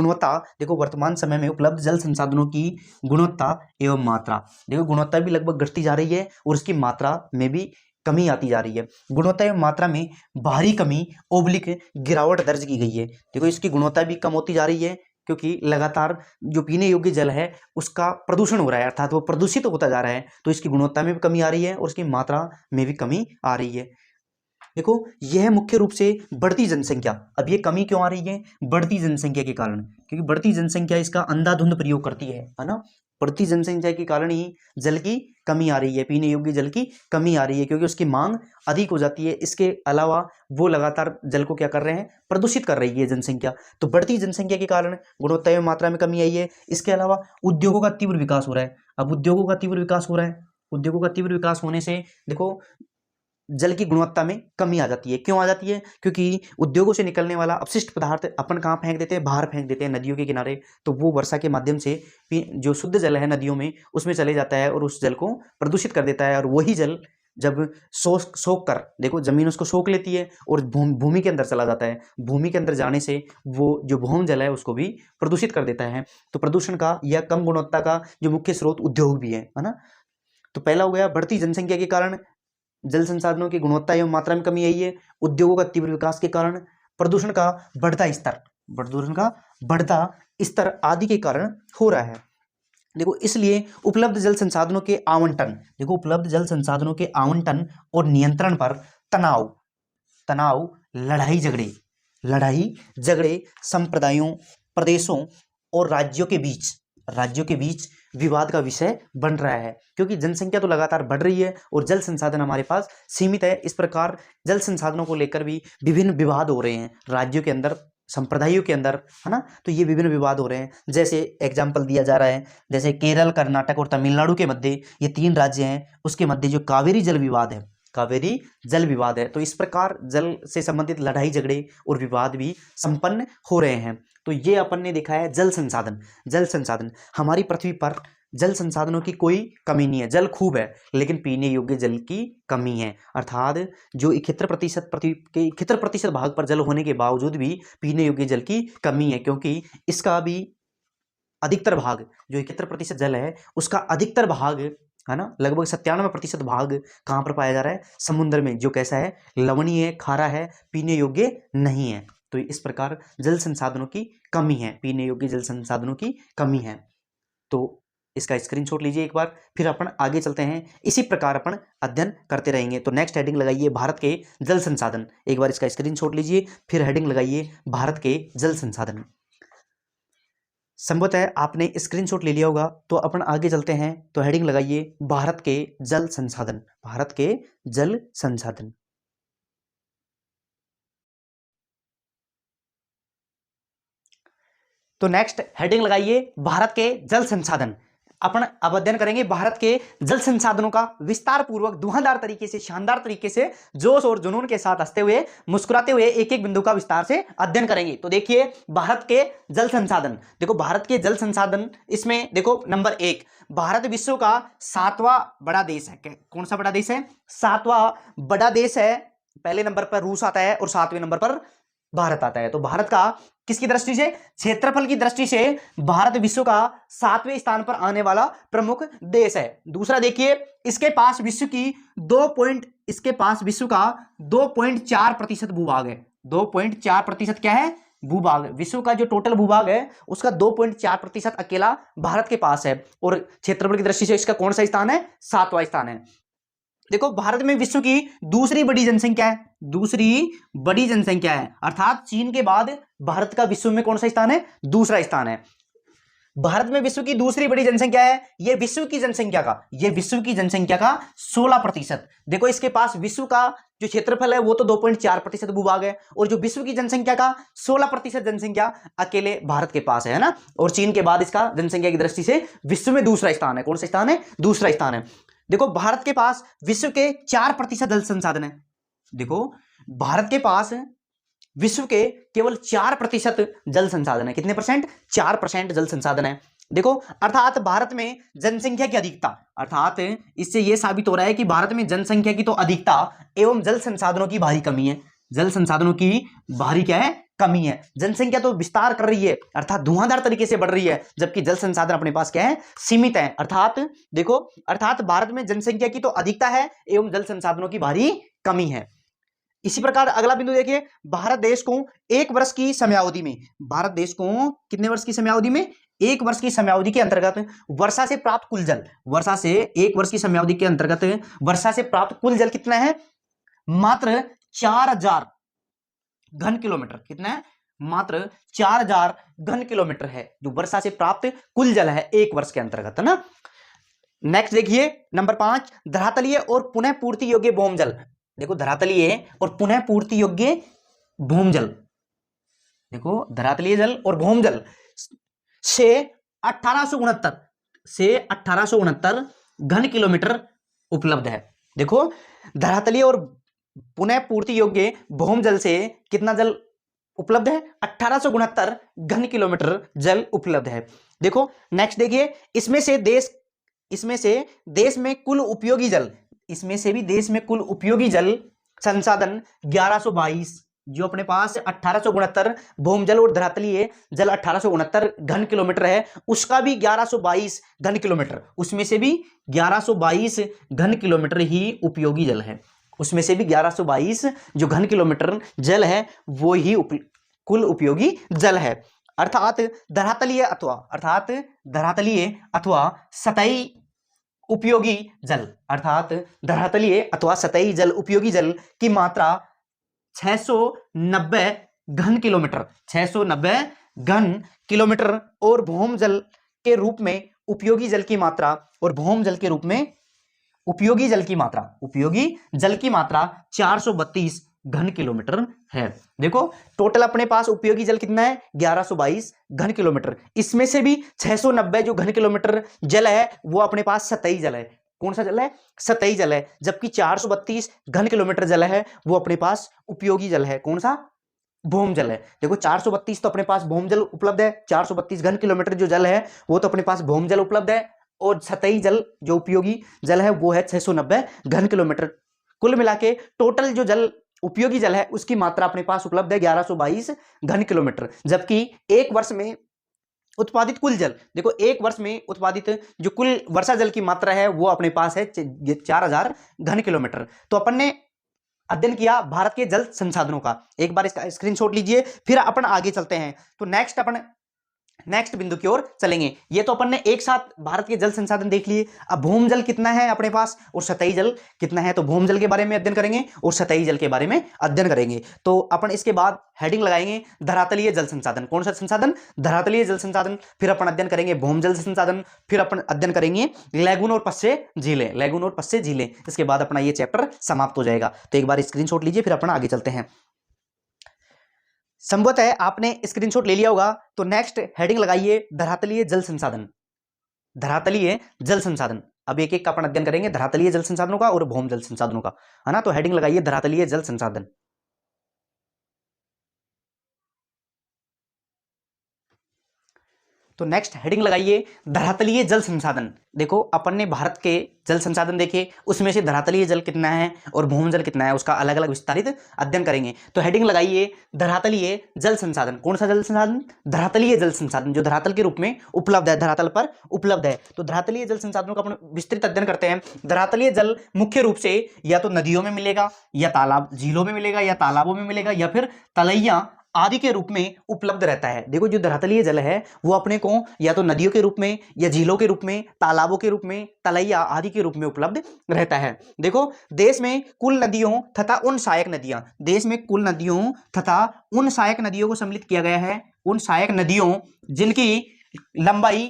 गुणवत्ता, एवं मात्रा, देखो गुणवत्ता भी लगभग घटती जा रही है और उसकी मात्रा में भी कमी आती जा रही है। गुणवत्ता एवं मात्रा में भारी कमी ओब्लिक गिरावट दर्ज की गई है। देखो इसकी गुणवत्ता भी कम होती जा रही है, क्योंकि लगातार जो पीने योग्य जल है उसका प्रदूषण हो रहा है, अर्थात वो प्रदूषित होता जा रहा है, तो इसकी गुणवत्ता में भी कमी आ रही है और उसकी मात्रा में भी कमी आ रही है। देखो यह मुख्य रूप से बढ़ती जनसंख्या। अब ये कमी क्यों आ रही है? बढ़ती जनसंख्या के कारण, क्योंकि बढ़ती जनसंख्या इसका अंधाधुंध प्रयोग करती है ना। बढ़ती जनसंख्या के कारण ही जल की कमी आ रही है, पीने योग्य जल की कमी आ रही है, क्योंकि उसकी मांग अधिक हो जाती है। इसके अलावा वो लगातार जल को क्या कर रहे हैं? प्रदूषित कर रही है जनसंख्या। तो बढ़ती जनसंख्या के कारण गुणवत्ता एवं मात्रा में कमी आई है। इसके अलावा उद्योगों का तीव्र विकास हो रहा है। अब उद्योगों का तीव्र विकास होने से देखो जल की गुणवत्ता में कमी आ जाती है। क्यों आ जाती है? क्योंकि उद्योगों से निकलने वाला अपशिष्ट पदार्थ अपन कहाँ फेंक देते हैं? बाहर फेंक देते हैं नदियों के किनारे। तो वो वर्षा के माध्यम से जो शुद्ध जल है नदियों में उसमें चले जाता है और उस जल को प्रदूषित कर देता है, और वही जल जब सोख कर, देखो जमीन उसको सोख लेती है और भूमि के अंदर चला जाता है। भूमि के अंदर जाने से वो जो भूम जल है उसको भी प्रदूषित कर देता है। तो प्रदूषण का या कम गुणवत्ता का जो मुख्य स्रोत उद्योग भी है ना। तो पहला हो गया बढ़ती जनसंख्या के कारण जल संसाधनों की गुणवत्ता एवं मात्रा में कमी आई है। उद्योगों का तीव्र विकास के कारण, प्रदूषण का बढ़ता स्तर आदि के कारण हो रहा है। देखो इसलिए उपलब्ध जल संसाधनों के आवंटन, देखो उपलब्ध जल संसाधनों के आवंटन और नियंत्रण पर तनाव, लड़ाई झगड़े संप्रदायों, प्रदेशों और राज्यों के बीच विवाद का विषय बन रहा है, क्योंकि जनसंख्या तो लगातार बढ़ रही है और जल संसाधन हमारे पास सीमित है। इस प्रकार जल संसाधनों को लेकर भी विभिन्न विवाद हो रहे हैं राज्यों के अंदर, संप्रदायों के अंदर, है ना। तो ये विभिन्न विवाद हो रहे हैं। जैसे एग्जाम्पल दिया जा रहा है, जैसे केरल, कर्नाटक और तमिलनाडु के मध्य, ये 3 राज्य हैं, उसके मध्य जो कावेरी जल विवाद है। तो इस प्रकार जल से संबंधित लड़ाई झगड़े और विवाद भी संपन्न हो रहे हैं। तो ये अपन ने देखा है जल संसाधन। हमारी पृथ्वी पर जल संसाधनों की कोई कमी नहीं है, जल खूब है, लेकिन पीने योग्य जल की कमी है। अर्थात जो 71% पृथ्वी के 71% भाग पर जल होने के बावजूद भी पीने योग्य जल की कमी है, क्योंकि इसका भी अधिकतर भाग, जो 71% जल है उसका अधिकतर भाग, है ना, लगभग 97% भाग कहाँ पर पाया जा रहा है? समुद्र में, जो कैसा है? लवणीय है, खारा है, पीने योग्य नहीं है। तो इस प्रकार जल संसाधनों की कमी है, पीने योग्य जल संसाधनों की कमी है। तो इसका स्क्रीनशॉट लीजिए एक बार, फिर अपन आगे चलते हैं। इसी प्रकार अपन अध्ययन करते रहेंगे। तो नेक्स्ट हेडिंग लगाइए भारत के जल संसाधन। एक बार इसका स्क्रीनशॉट लीजिए, फिर हेडिंग लगाइए भारत के जल संसाधन। संभवतः आपने स्क्रीनशॉट ले लिया होगा, तो अपन आगे चलते हैं। तो हेडिंग लगाइए भारत के जल संसाधन, भारत के जल संसाधन। तो नेक्स्ट हेडिंग लगाइए भारत के जल संसाधन। अपन अब अध्ययन करेंगे भारत के जल संसाधनों का विस्तार पूर्वक, धुआंधार तरीके से, शानदार तरीके से, जोश और जुनून के साथ हंसते हुए, मुस्कुराते हुए एक एक बिंदु का विस्तार से अध्ययन करेंगे। तो देखिए भारत के जल संसाधन, देखो भारत के जल संसाधन, इसमें देखो नंबर 1, भारत विश्व का 7वां बड़ा देश है। कौन सा बड़ा देश है? 7वां बड़ा देश है। पहले नंबर पर रूस आता है और 7वें नंबर पर भारत आता है। तो भारत का किसकी दृष्टि से? क्षेत्रफल की दृष्टि से भारत विश्व का 7वें स्थान पर आने वाला प्रमुख देश है। दूसरा देखिए, इसके पास विश्व का 2.4% भूभाग है। 2.4% क्या है? भूभाग। विश्व का जो टोटल भूभाग है उसका 2.4% अकेला भारत के पास है, और क्षेत्रफल की दृष्टि से इसका कौन सा स्थान है? 7वां स्थान है। देखो भारत में विश्व की दूसरी बड़ी जनसंख्या है, अर्थात चीन के बाद भारत का विश्व में कौन सा स्थान है? दूसरा स्थान है। भारत में विश्व की दूसरी बड़ी जनसंख्या है। ये विश्व की जनसंख्या का 16%। देखो इसके पास विश्व का जो क्षेत्रफल है वो तो 2.4% भूभाग है, और जो विश्व की जनसंख्या का 16% जनसंख्या अकेले भारत के पास है ना। और चीन के बाद इसका जनसंख्या की दृष्टि से विश्व में दूसरा स्थान है। कौन सा स्थान है? दूसरा स्थान है। देखो भारत के पास विश्व के 4% जल संसाधन है। देखो भारत के पास विश्व के केवल 4% जल संसाधन है। कितने परसेंट? 4% जल संसाधन है। देखो अर्थात भारत में जनसंख्या की अधिकता, अर्थात इससे यह साबित हो रहा है कि भारत में जनसंख्या की तो अधिकता एवं जल संसाधनों की भारी कमी है। जल संसाधनों की भारी क्या है? कमी है। जनसंख्या तो विस्तार कर रही है, अर्थात धुआंधार तरीके से बढ़ रही है, जबकि जल संसाधन अपने पास क्या है? सीमित है। अर्थात देखो, अर्थात भारत में जनसंख्या की तो अधिकता है एवं जल संसाधनों की भारी कमी है। इसी प्रकार अगला बिंदु देखिए, भारत देश को 1 वर्ष की समयावधि में, भारत देश को कितने वर्ष की समयावधि में? 1 वर्ष की समयावधि के अंतर्गत वर्षा से प्राप्त कुल जल, वर्षा से 1 वर्ष की समयावधि के अंतर्गत वर्षा से प्राप्त कुल जल कितना है? मात्र 4000 घन किलोमीटर। कितना है? मात्र 4000 घन किलोमीटर है जो वर्षा से प्राप्त कुल जल है 1 वर्ष के अंतर्गत, है ना। नेक्स्ट देखिए नंबर 5, धरातलीय और पुनः पूर्ति योग्य भूम जल। देखो धरातलीय और पुनः पूर्ति योग्य भूम जल, देखो धरातलीय जल और भूम जल से 1869 घन किलोमीटर उपलब्ध है। देखो धरातलीय और पुनः पूर्ति योग्य भूम जल से कितना जल उपलब्ध है? 1869 घन किलोमीटर जल उपलब्ध है। देखो नेक्स्ट देखिए, इसमें से देश में कुल उपयोगी जल, इसमें से भी देश में कुल उपयोगी जल संसाधन 1122, जो अपने पास 1869 भूमजल और धरातलीय जल 1869 घन किलोमीटर है, उसका भी 1122 घन किलोमीटर, उसमें से भी 1122 घन किलोमीटर ही उपयोगी जल है। उसमें से भी 1122 जो घन किलोमीटर जल है वो ही कुल उपयोगी जल है। अर्थात धरातलीय अथवा सतही उपयोगी जल, अर्थात धरातलीय अथवा सतही जल उपयोगी जल की मात्रा 690 घन किलोमीटर, 690 घन किलोमीटर, और भौम जल के रूप में उपयोगी जल की मात्रा, और भौम जल के रूप में उपयोगी जल की मात्रा 432 घन किलोमीटर है। देखो टोटल अपने पास उपयोगी जल कितना है 1122 घन किलोमीटर, इसमें से भी 690 जो घन किलोमीटर जल है वो अपने पास सतही जल है। कौन सा जल है? सतही जल है। जबकि 432 घन किलोमीटर जल है वो अपने पास उपयोगी जल है। कौन सा? भौम जल है। देखो 432 तो अपने पास भौम जल उपलब्ध है, 432 घन किलोमीटर जो जल है वो तो अपने पास भौम जल उपलब्ध है, और सतही जल जो उपयोगी जल है वो है 690 घन किलोमीटर। कुल मिला के टोटल जो जल उपयोगी जल है उसकी मात्रा अपने पास उपलब्ध है 1122 घन किलोमीटर। जबकि एक वर्ष में उत्पादित कुल जल, देखो एक वर्ष में उत्पादित जो कुल वर्षा जल की मात्रा है वो अपने पास है 4000 घन किलोमीटर। तो अपन ने अध्ययन किया भारत के जल संसाधनों का। एक बार इसका स्क्रीनशॉट लीजिए, फिर अपन आगे चलते हैं। तो नेक्स्ट बिंदु की ओर चलेंगे। ये तो अपन ने एक साथ भारत के जल संसाधन देख लिए। अब भूम जल कितना है अपने पास और सतही जल कितना है, तो भूम जल के बारे में अध्ययन करेंगे और सतही जल के बारे में अध्ययन करेंगे। तो अपन इसके बाद हेडिंग लगाएंगे धरातलीय जल संसाधन। कौन सा संसाधन? धरातलीय जल संसाधन। फिर अपन अध्ययन करेंगे भूम जल संसाधन, फिर अपन अध्ययन करेंगे लैगून और पश्चे झीलें। इसके बाद अपना ये चैप्टर समाप्त हो जाएगा। तो एक बार स्क्रीनशॉट लीजिए, फिर अपन आगे चलते हैं। संभवतः है आपने स्क्रीनशॉट ले लिया होगा। तो नेक्स्ट हेडिंग लगाइए धरातलीय जल संसाधन। धरातलीय जल संसाधन, अब एक एक का अपन अध्ययन करेंगे, धरातलीय जल संसाधनों का और भौम जल संसाधनों का, है ना। तो हेडिंग लगाइए धरातलीय जल संसाधन। तो नेक्स्ट हेडिंग लगाइए धरातलीय जल संसाधन। देखो अपन ने भारत के जल संसाधन देखे, उसमें से धरातलीय जल कितना है और भूम जल कितना है उसका अलग अलग विस्तारित अध्ययन करेंगे। तो हेडिंग लगाइए धरातलीय जल संसाधन। कौन सा जल संसाधन? धरातलीय जल संसाधन, जो धरातल के रूप में उपलब्ध है, धरातल पर उपलब्ध है। तो धरातलीय जल संसाधनों का अपन विस्तृत अध्ययन करते हैं। धरातलीय जल मुख्य रूप से या तो नदियों में मिलेगा, या तालाब झीलों में मिलेगा, या तालाबों में मिलेगा, या फिर तलैया आदि के रूप में उपलब्ध रहता है। देखो जो धरातलीय जल है वो अपने को या तो नदियों के रूप में, या झीलों के रूप में, तालाबों के रूप में, तलैया आदि के रूप में उपलब्ध रहता है। देखो देश में कुल नदियों तथा उन सहायक नदियां, देश में कुल नदियों तथा उन सहायक नदियों को सम्मिलित किया गया है, उन सहायक नदियों जिनकी लंबाई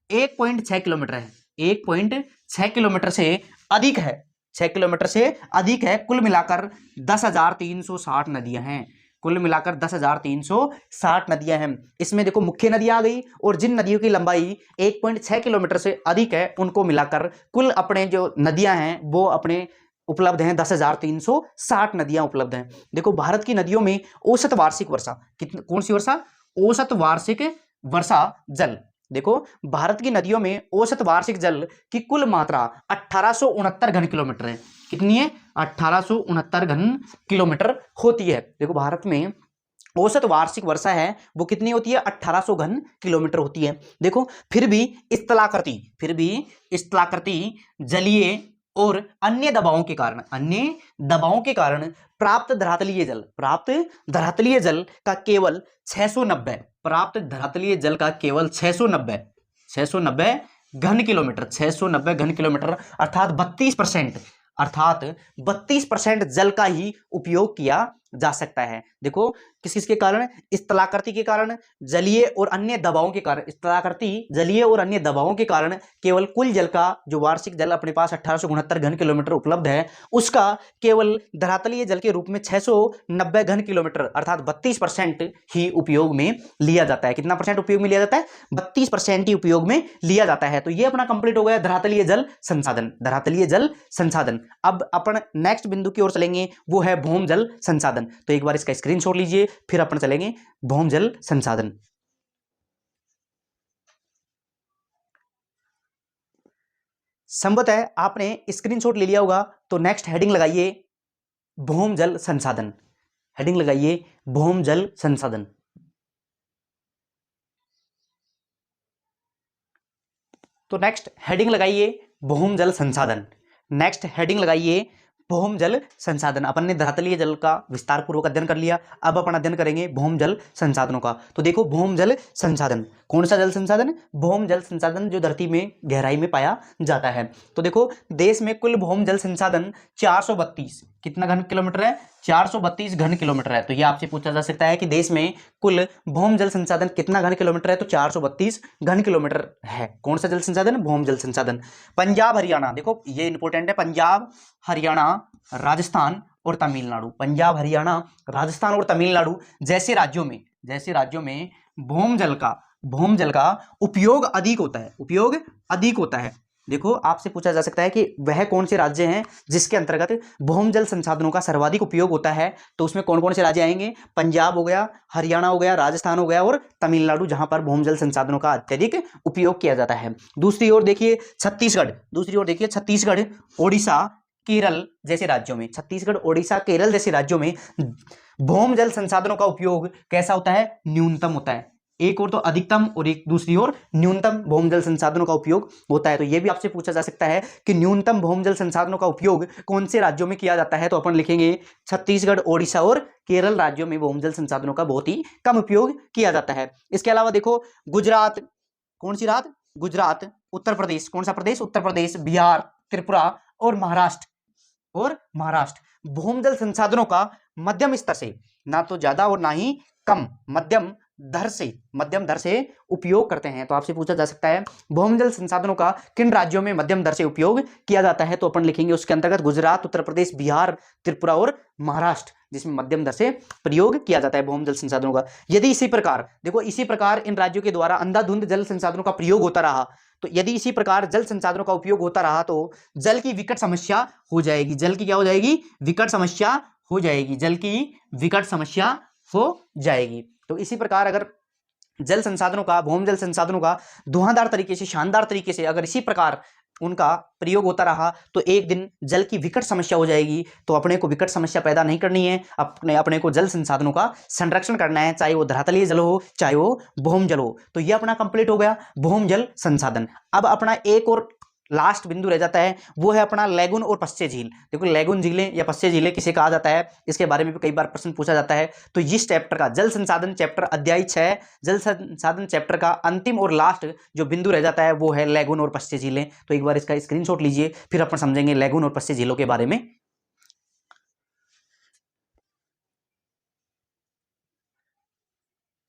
1.6 किलोमीटर है, 1.6 किलोमीटर से अधिक है, 6 किलोमीटर से अधिक है। कुल मिलाकर 10,360 नदियां हैं, कुल मिलाकर 10,360 नदियां हैं। इसमें देखो मुख्य नदियां आ गई, और जिन नदियों की लंबाई 1.6 किलोमीटर से अधिक है उनको मिलाकर कुल अपने जो नदियां हैं वो अपने उपलब्ध हैं 10,360 नदियां उपलब्ध हैं। देखो भारत की नदियों में औसत वार्षिक वर्षा कितनी, कौन सी वर्षा? औसत वार्षिक वर्षा जल। देखो भारत की नदियों में औसत वार्षिक जल की कुल मात्रा 1869 घन किलोमीटर है। कितनी है? 1869 घन किलोमीटर होती है। देखो भारत में औसत वार्षिक वर्षा है वो कितनी होती है? 1800 घन किलोमीटर होती है। देखो फिर भी स्थलाकृति जलीय और अन्य दबावों के कारण प्राप्त धरातलीय जल का केवल 690 प्राप्त धरातलीय जल का केवल 690 घन किलोमीटर अर्थात 32% जल का ही उपयोग किया जा सकता है। देखो किस के कारण? स्थलाकृति के कारण, जलीय और अन्य दबावों के कारण, स्थलाकृति जलीय और अन्य दबावों के कारण केवल कुल जल का जो वार्षिक जल अपने पास 1869 घन किलोमीटर उपलब्ध है उसका केवल धरातलीय जल के रूप में 690 घन किलोमीटर अर्थात 32% ही उपयोग में लिया जाता है। कितना परसेंट उपयोग में लिया जाता है? 32% ही उपयोग में लिया जाता है। तो ये अपना कंप्लीट हो गया धरातलीय जल संसाधन। अब अपन नेक्स्ट बिंदु की ओर चलेंगे, वो है भूम जल संसाधन। तो एक बार इसका स्क्रीनशॉट लीजिए, फिर अपन चलेंगे भूम जल संसाधन। संभवतः आपने स्क्रीनशॉट ले लिया होगा, तो नेक्स्ट हेडिंग लगाइए भूम जल संसाधन। हेडिंग लगाइए भूम जल संसाधन। तो नेक्स्ट हेडिंग लगाइए भूम जल संसाधन। नेक्स्ट हेडिंग लगाइए भूम जल संसाधन। अपन ने धरातलीय जल का विस्तार पूर्वक अध्ययन कर लिया, अब अपन अध्ययन करेंगे भूम जल संसाधनों का। तो देखो भूम जल संसाधन, कौन सा जल संसाधन? भूम जल संसाधन, जो धरती में गहराई में पाया जाता है। तो देखो देश में कुल भूम जल संसाधन 432 कितना घन किलोमीटर है? 432 घन किलोमीटर है। तो ये आपसे पूछा जा सकता है कि देश में कुल भूम जल संसाधन कितना घन किलोमीटर है? तो 432 घन किलोमीटर है। कौन सा जल संसाधन? भूम जल संसाधन। पंजाब हरियाणा, देखो ये इंपॉर्टेंट है, पंजाब हरियाणा राजस्थान और तमिलनाडु, पंजाब हरियाणा राजस्थान और तमिलनाडु जैसे राज्यों में भूम जल का उपयोग अधिक होता है। देखो आपसे पूछा जा सकता है कि वह कौन से राज्य हैं जिसके अंतर्गत भूम जल संसाधनों का सर्वाधिक उपयोग होता है। तो उसमें कौन कौन से राज्य आएंगे? पंजाब हो गया, हरियाणा हो गया, राजस्थान हो गया और तमिलनाडु, जहां पर भूम जल संसाधनों का अत्यधिक उपयोग किया जाता है। दूसरी ओर देखिए छत्तीसगढ़, ओडिशा, केरल जैसे राज्यों में, छत्तीसगढ़, ओडिशा, केरल जैसे राज्यों में भूम जल संसाधनों का उपयोग कैसा होता है? न्यूनतम होता है। एक और तो अधिकतम और एक दूसरी ओर न्यूनतम भूम जल संसाधनों का उपयोग होता है। तो यह भी आपसे पूछा जा सकता है कि न्यूनतम भूम जल संसाधनों का उपयोग कौन से राज्यों में किया जाता है। तो अपन लिखेंगे छत्तीसगढ़, ओडिशा और केरल राज्यों में भूम जल संसाधनों का बहुत ही कम उपयोग किया जाता है। इसके अलावा देखो गुजरात, कौन सी राज्य? गुजरात, उत्तर प्रदेश, कौन सा प्रदेश? उत्तर प्रदेश, बिहार, त्रिपुरा और महाराष्ट्र भूम जल संसाधनों का मध्यम स्तर से, ना तो ज्यादा और ना ही कम, मध्यम दर से उपयोग करते हैं। तो आपसे पूछा जा सकता है भूम जल संसाधनों का किन राज्यों में मध्यम दर से उपयोग किया जाता है। तो अपन लिखेंगे उसके अंतर्गत गुजरात, उत्तर प्रदेश, बिहार, त्रिपुरा और महाराष्ट्र, जिसमें मध्यम दर से प्रयोग किया जाता है भूम जल संसाधनों का। यदि इसी प्रकार इन राज्यों के द्वारा अंधाधुंध जल संसाधनों का प्रयोग होता रहा, तो यदि इसी प्रकार जल संसाधनों का उपयोग होता रहा तो जल की विकट समस्या हो जाएगी। जल की क्या हो जाएगी? विकट समस्या हो जाएगी। जल की विकट समस्या हो जाएगी। तो इसी प्रकार अगर जल संसाधनों का, भूम जल संसाधनों का धुआंधार तरीके से, शानदार तरीके से अगर इसी प्रकार उनका प्रयोग होता रहा तो एक दिन जल की विकट समस्या हो जाएगी। तो अपने को विकट समस्या पैदा नहीं करनी है, अपने को जल संसाधनों का संरक्षण करना है, चाहे वो धरातलीय जल हो चाहे वो भूम जल हो। तो ये अपना कंप्लीट हो गया भूम जल संसाधन। अब अपना एक और लास्ट बिंदु रह जाता है, वो है अपना लैगून और पश्चिम झील। देखो लैगून झीलें या पश्चिम झीलें किसे कहा जाता है, इसके बारे में भी कई बार प्रश्न पूछा जाता है। तो इस चैप्टर का जल संसाधन चैप्टर अध्याय 6 जल संसाधन चैप्टर का अंतिम और लास्ट जो बिंदु रह जाता है वो है लैगून और पश्चिम झीलें। तो एक बार इसका स्क्रीनशॉट लीजिए, फिर अपन समझेंगे लैगून और पश्चिम झीलों के बारे में।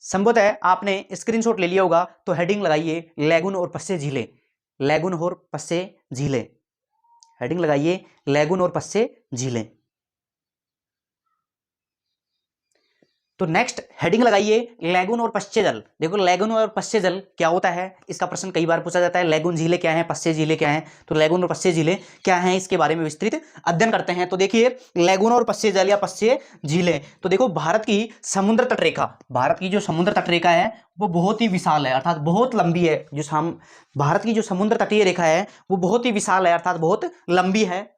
संभवतः आपने स्क्रीनशॉट ले लिया होगा, तो हेडिंग लगाइए लैगून और पश्चिम झीलें। लैगून और पश्चिम झीलें, हेडिंग लगाइए लैगून और पश्चिम झीलें। तो नेक्स्ट हेडिंग लगाइए लैगून और पश्चिम जल। देखो लैगून और पश्चिम जल क्या होता है, इसका प्रश्न कई बार पूछा जाता है। लैगून झीलें क्या हैं, पश्चिम झीलें क्या हैं? तो लैगून और पश्चिम झीलें क्या हैं, इसके बारे में विस्तृत अध्ययन करते हैं। तो देखिए लैगून और पश्चिम जल या पश्चिम झीलें, तो देखो भारत की समुद्र तटरेखा, भारत की जो समुद्र तटरेखा है वो बहुत ही विशाल है, अर्थात बहुत लंबी है। भारत की जो समुद्र तटीय रेखा है वो बहुत ही विशाल है, अर्थात बहुत लंबी है।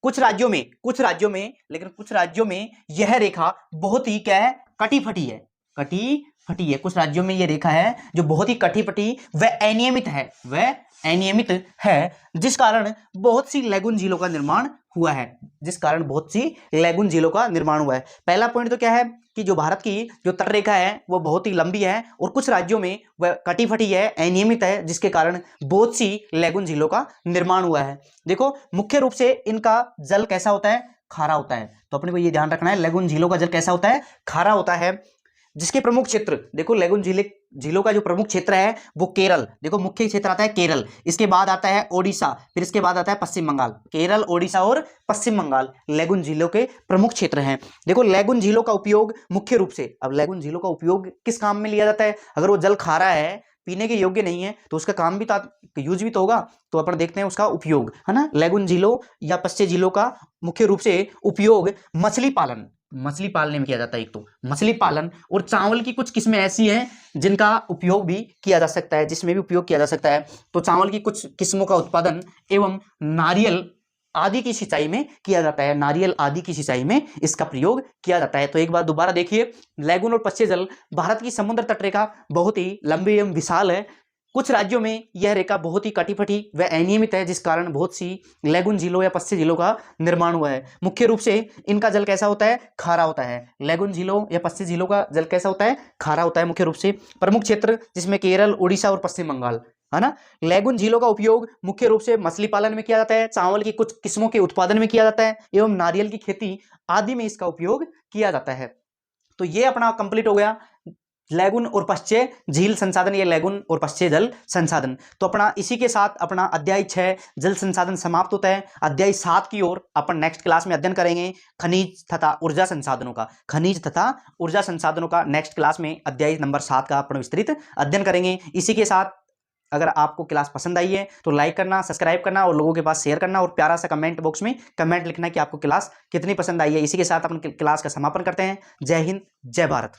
कुछ राज्यों में लेकिन कुछ राज्यों में यह रेखा बहुत ही क्या है, कटी फटी है। कुछ राज्यों में यह रेखा है जो बहुत ही कटी फटी व अनियमित है, जिस कारण बहुत सी लैगून झीलों का निर्माण हुआ है। पहला पॉइंट तो क्या है कि जो भारत की जो तटरेखा है वो बहुत ही लंबी है और कुछ राज्यों में वह कटी फटी है, अनियमित है, जिसके कारण बहुत सी लैगून झीलों का निर्माण हुआ है। देखो मुख्य रूप से इनका जल कैसा होता है, खारा होता है। तो अपने को ये ध्यान रखना है, लैगून झीलों का जल कैसा होता है, खारा होता है। जिसके प्रमुख क्षेत्र, देखो लैगून झीलों का जो प्रमुख क्षेत्र है वो केरल, देखो मुख्य क्षेत्र आता है केरल, इसके बाद आता है ओडिशा, फिर इसके बाद आता है पश्चिम बंगाल। केरल, ओडिशा और पश्चिम बंगाल लैगून झीलों के प्रमुख क्षेत्र हैं। देखो लैगून झीलों का उपयोग मुख्य रूप से, अब लैगून झीलों का उपयोग किस काम में लिया जाता है? अगर वो जल खारा है, पीने के योग्य नहीं है, तो उसका काम भी यूज भी तो होगा। तो अपन देखते हैं उसका उपयोग, है ना। लैगून झीलों या पश्चिम झीलों का मुख्य रूप से उपयोग मछली पालन, मछली पालने में किया जाता है। एक तो मछली पालन, और चावल की कुछ किस्में ऐसी हैं जिनका उपयोग भी किया जा सकता है, जिसमें भी उपयोग किया जा सकता है। तो चावल की कुछ किस्मों का उत्पादन एवं नारियल आदि की सिंचाई में किया जाता है, नारियल आदि की सिंचाई में इसका प्रयोग किया जाता है। तो एक बार दोबारा देखिए, लैगून और पश्चिमी जल भारत की समुद्र तट रेखा बहुत ही लंबी एवं विशाल है। कुछ राज्यों में यह रेखा बहुत ही कटी-फटी व अनियमित है, जिस कारण बहुत सी लैगून झीलों या पश्चिमी झीलों का निर्माण हुआ है। मुख्य रूप से इनका जल कैसा होता है? खारा होता है। लैगून झीलों या पश्चिमी झीलों का जल कैसा होता है? खारा होता है मुख्य रूप से। प्रमुख क्षेत्र जिसमें केरल, उड़ीसा और पश्चिम बंगाल है ना। लैगून झीलों का उपयोग मुख्य रूप से मछली पालन में किया जाता है, चावल की कुछ किस्मों के उत्पादन में किया जाता है एवं नारियल की खेती आदि में इसका उपयोग किया जाता है। तो ये अपना कंप्लीट हो गया लैगून और पश्चिमी झील संसाधन, ये लैगून और पश्चिमी जल संसाधन। तो अपना इसी के साथ अपना अध्याय 6 जल संसाधन समाप्त होता है। अध्याय 7 की ओर अपन नेक्स्ट क्लास में अध्ययन करेंगे खनिज तथा ऊर्जा संसाधनों का, खनिज तथा ऊर्जा संसाधनों का नेक्स्ट क्लास में अध्याय नंबर 7 का अपन विस्तृत अध्ययन करेंगे। इसी के साथ अगर आपको क्लास पसंद आई है तो लाइक करना, सब्सक्राइब करना और लोगों के पास शेयर करना, और प्यारा सा कमेंट बॉक्स में कमेंट लिखना कि आपको क्लास कितनी पसंद आई है। इसी के साथ अपन क्लास का समापन करते हैं। जय हिंद, जय भारत।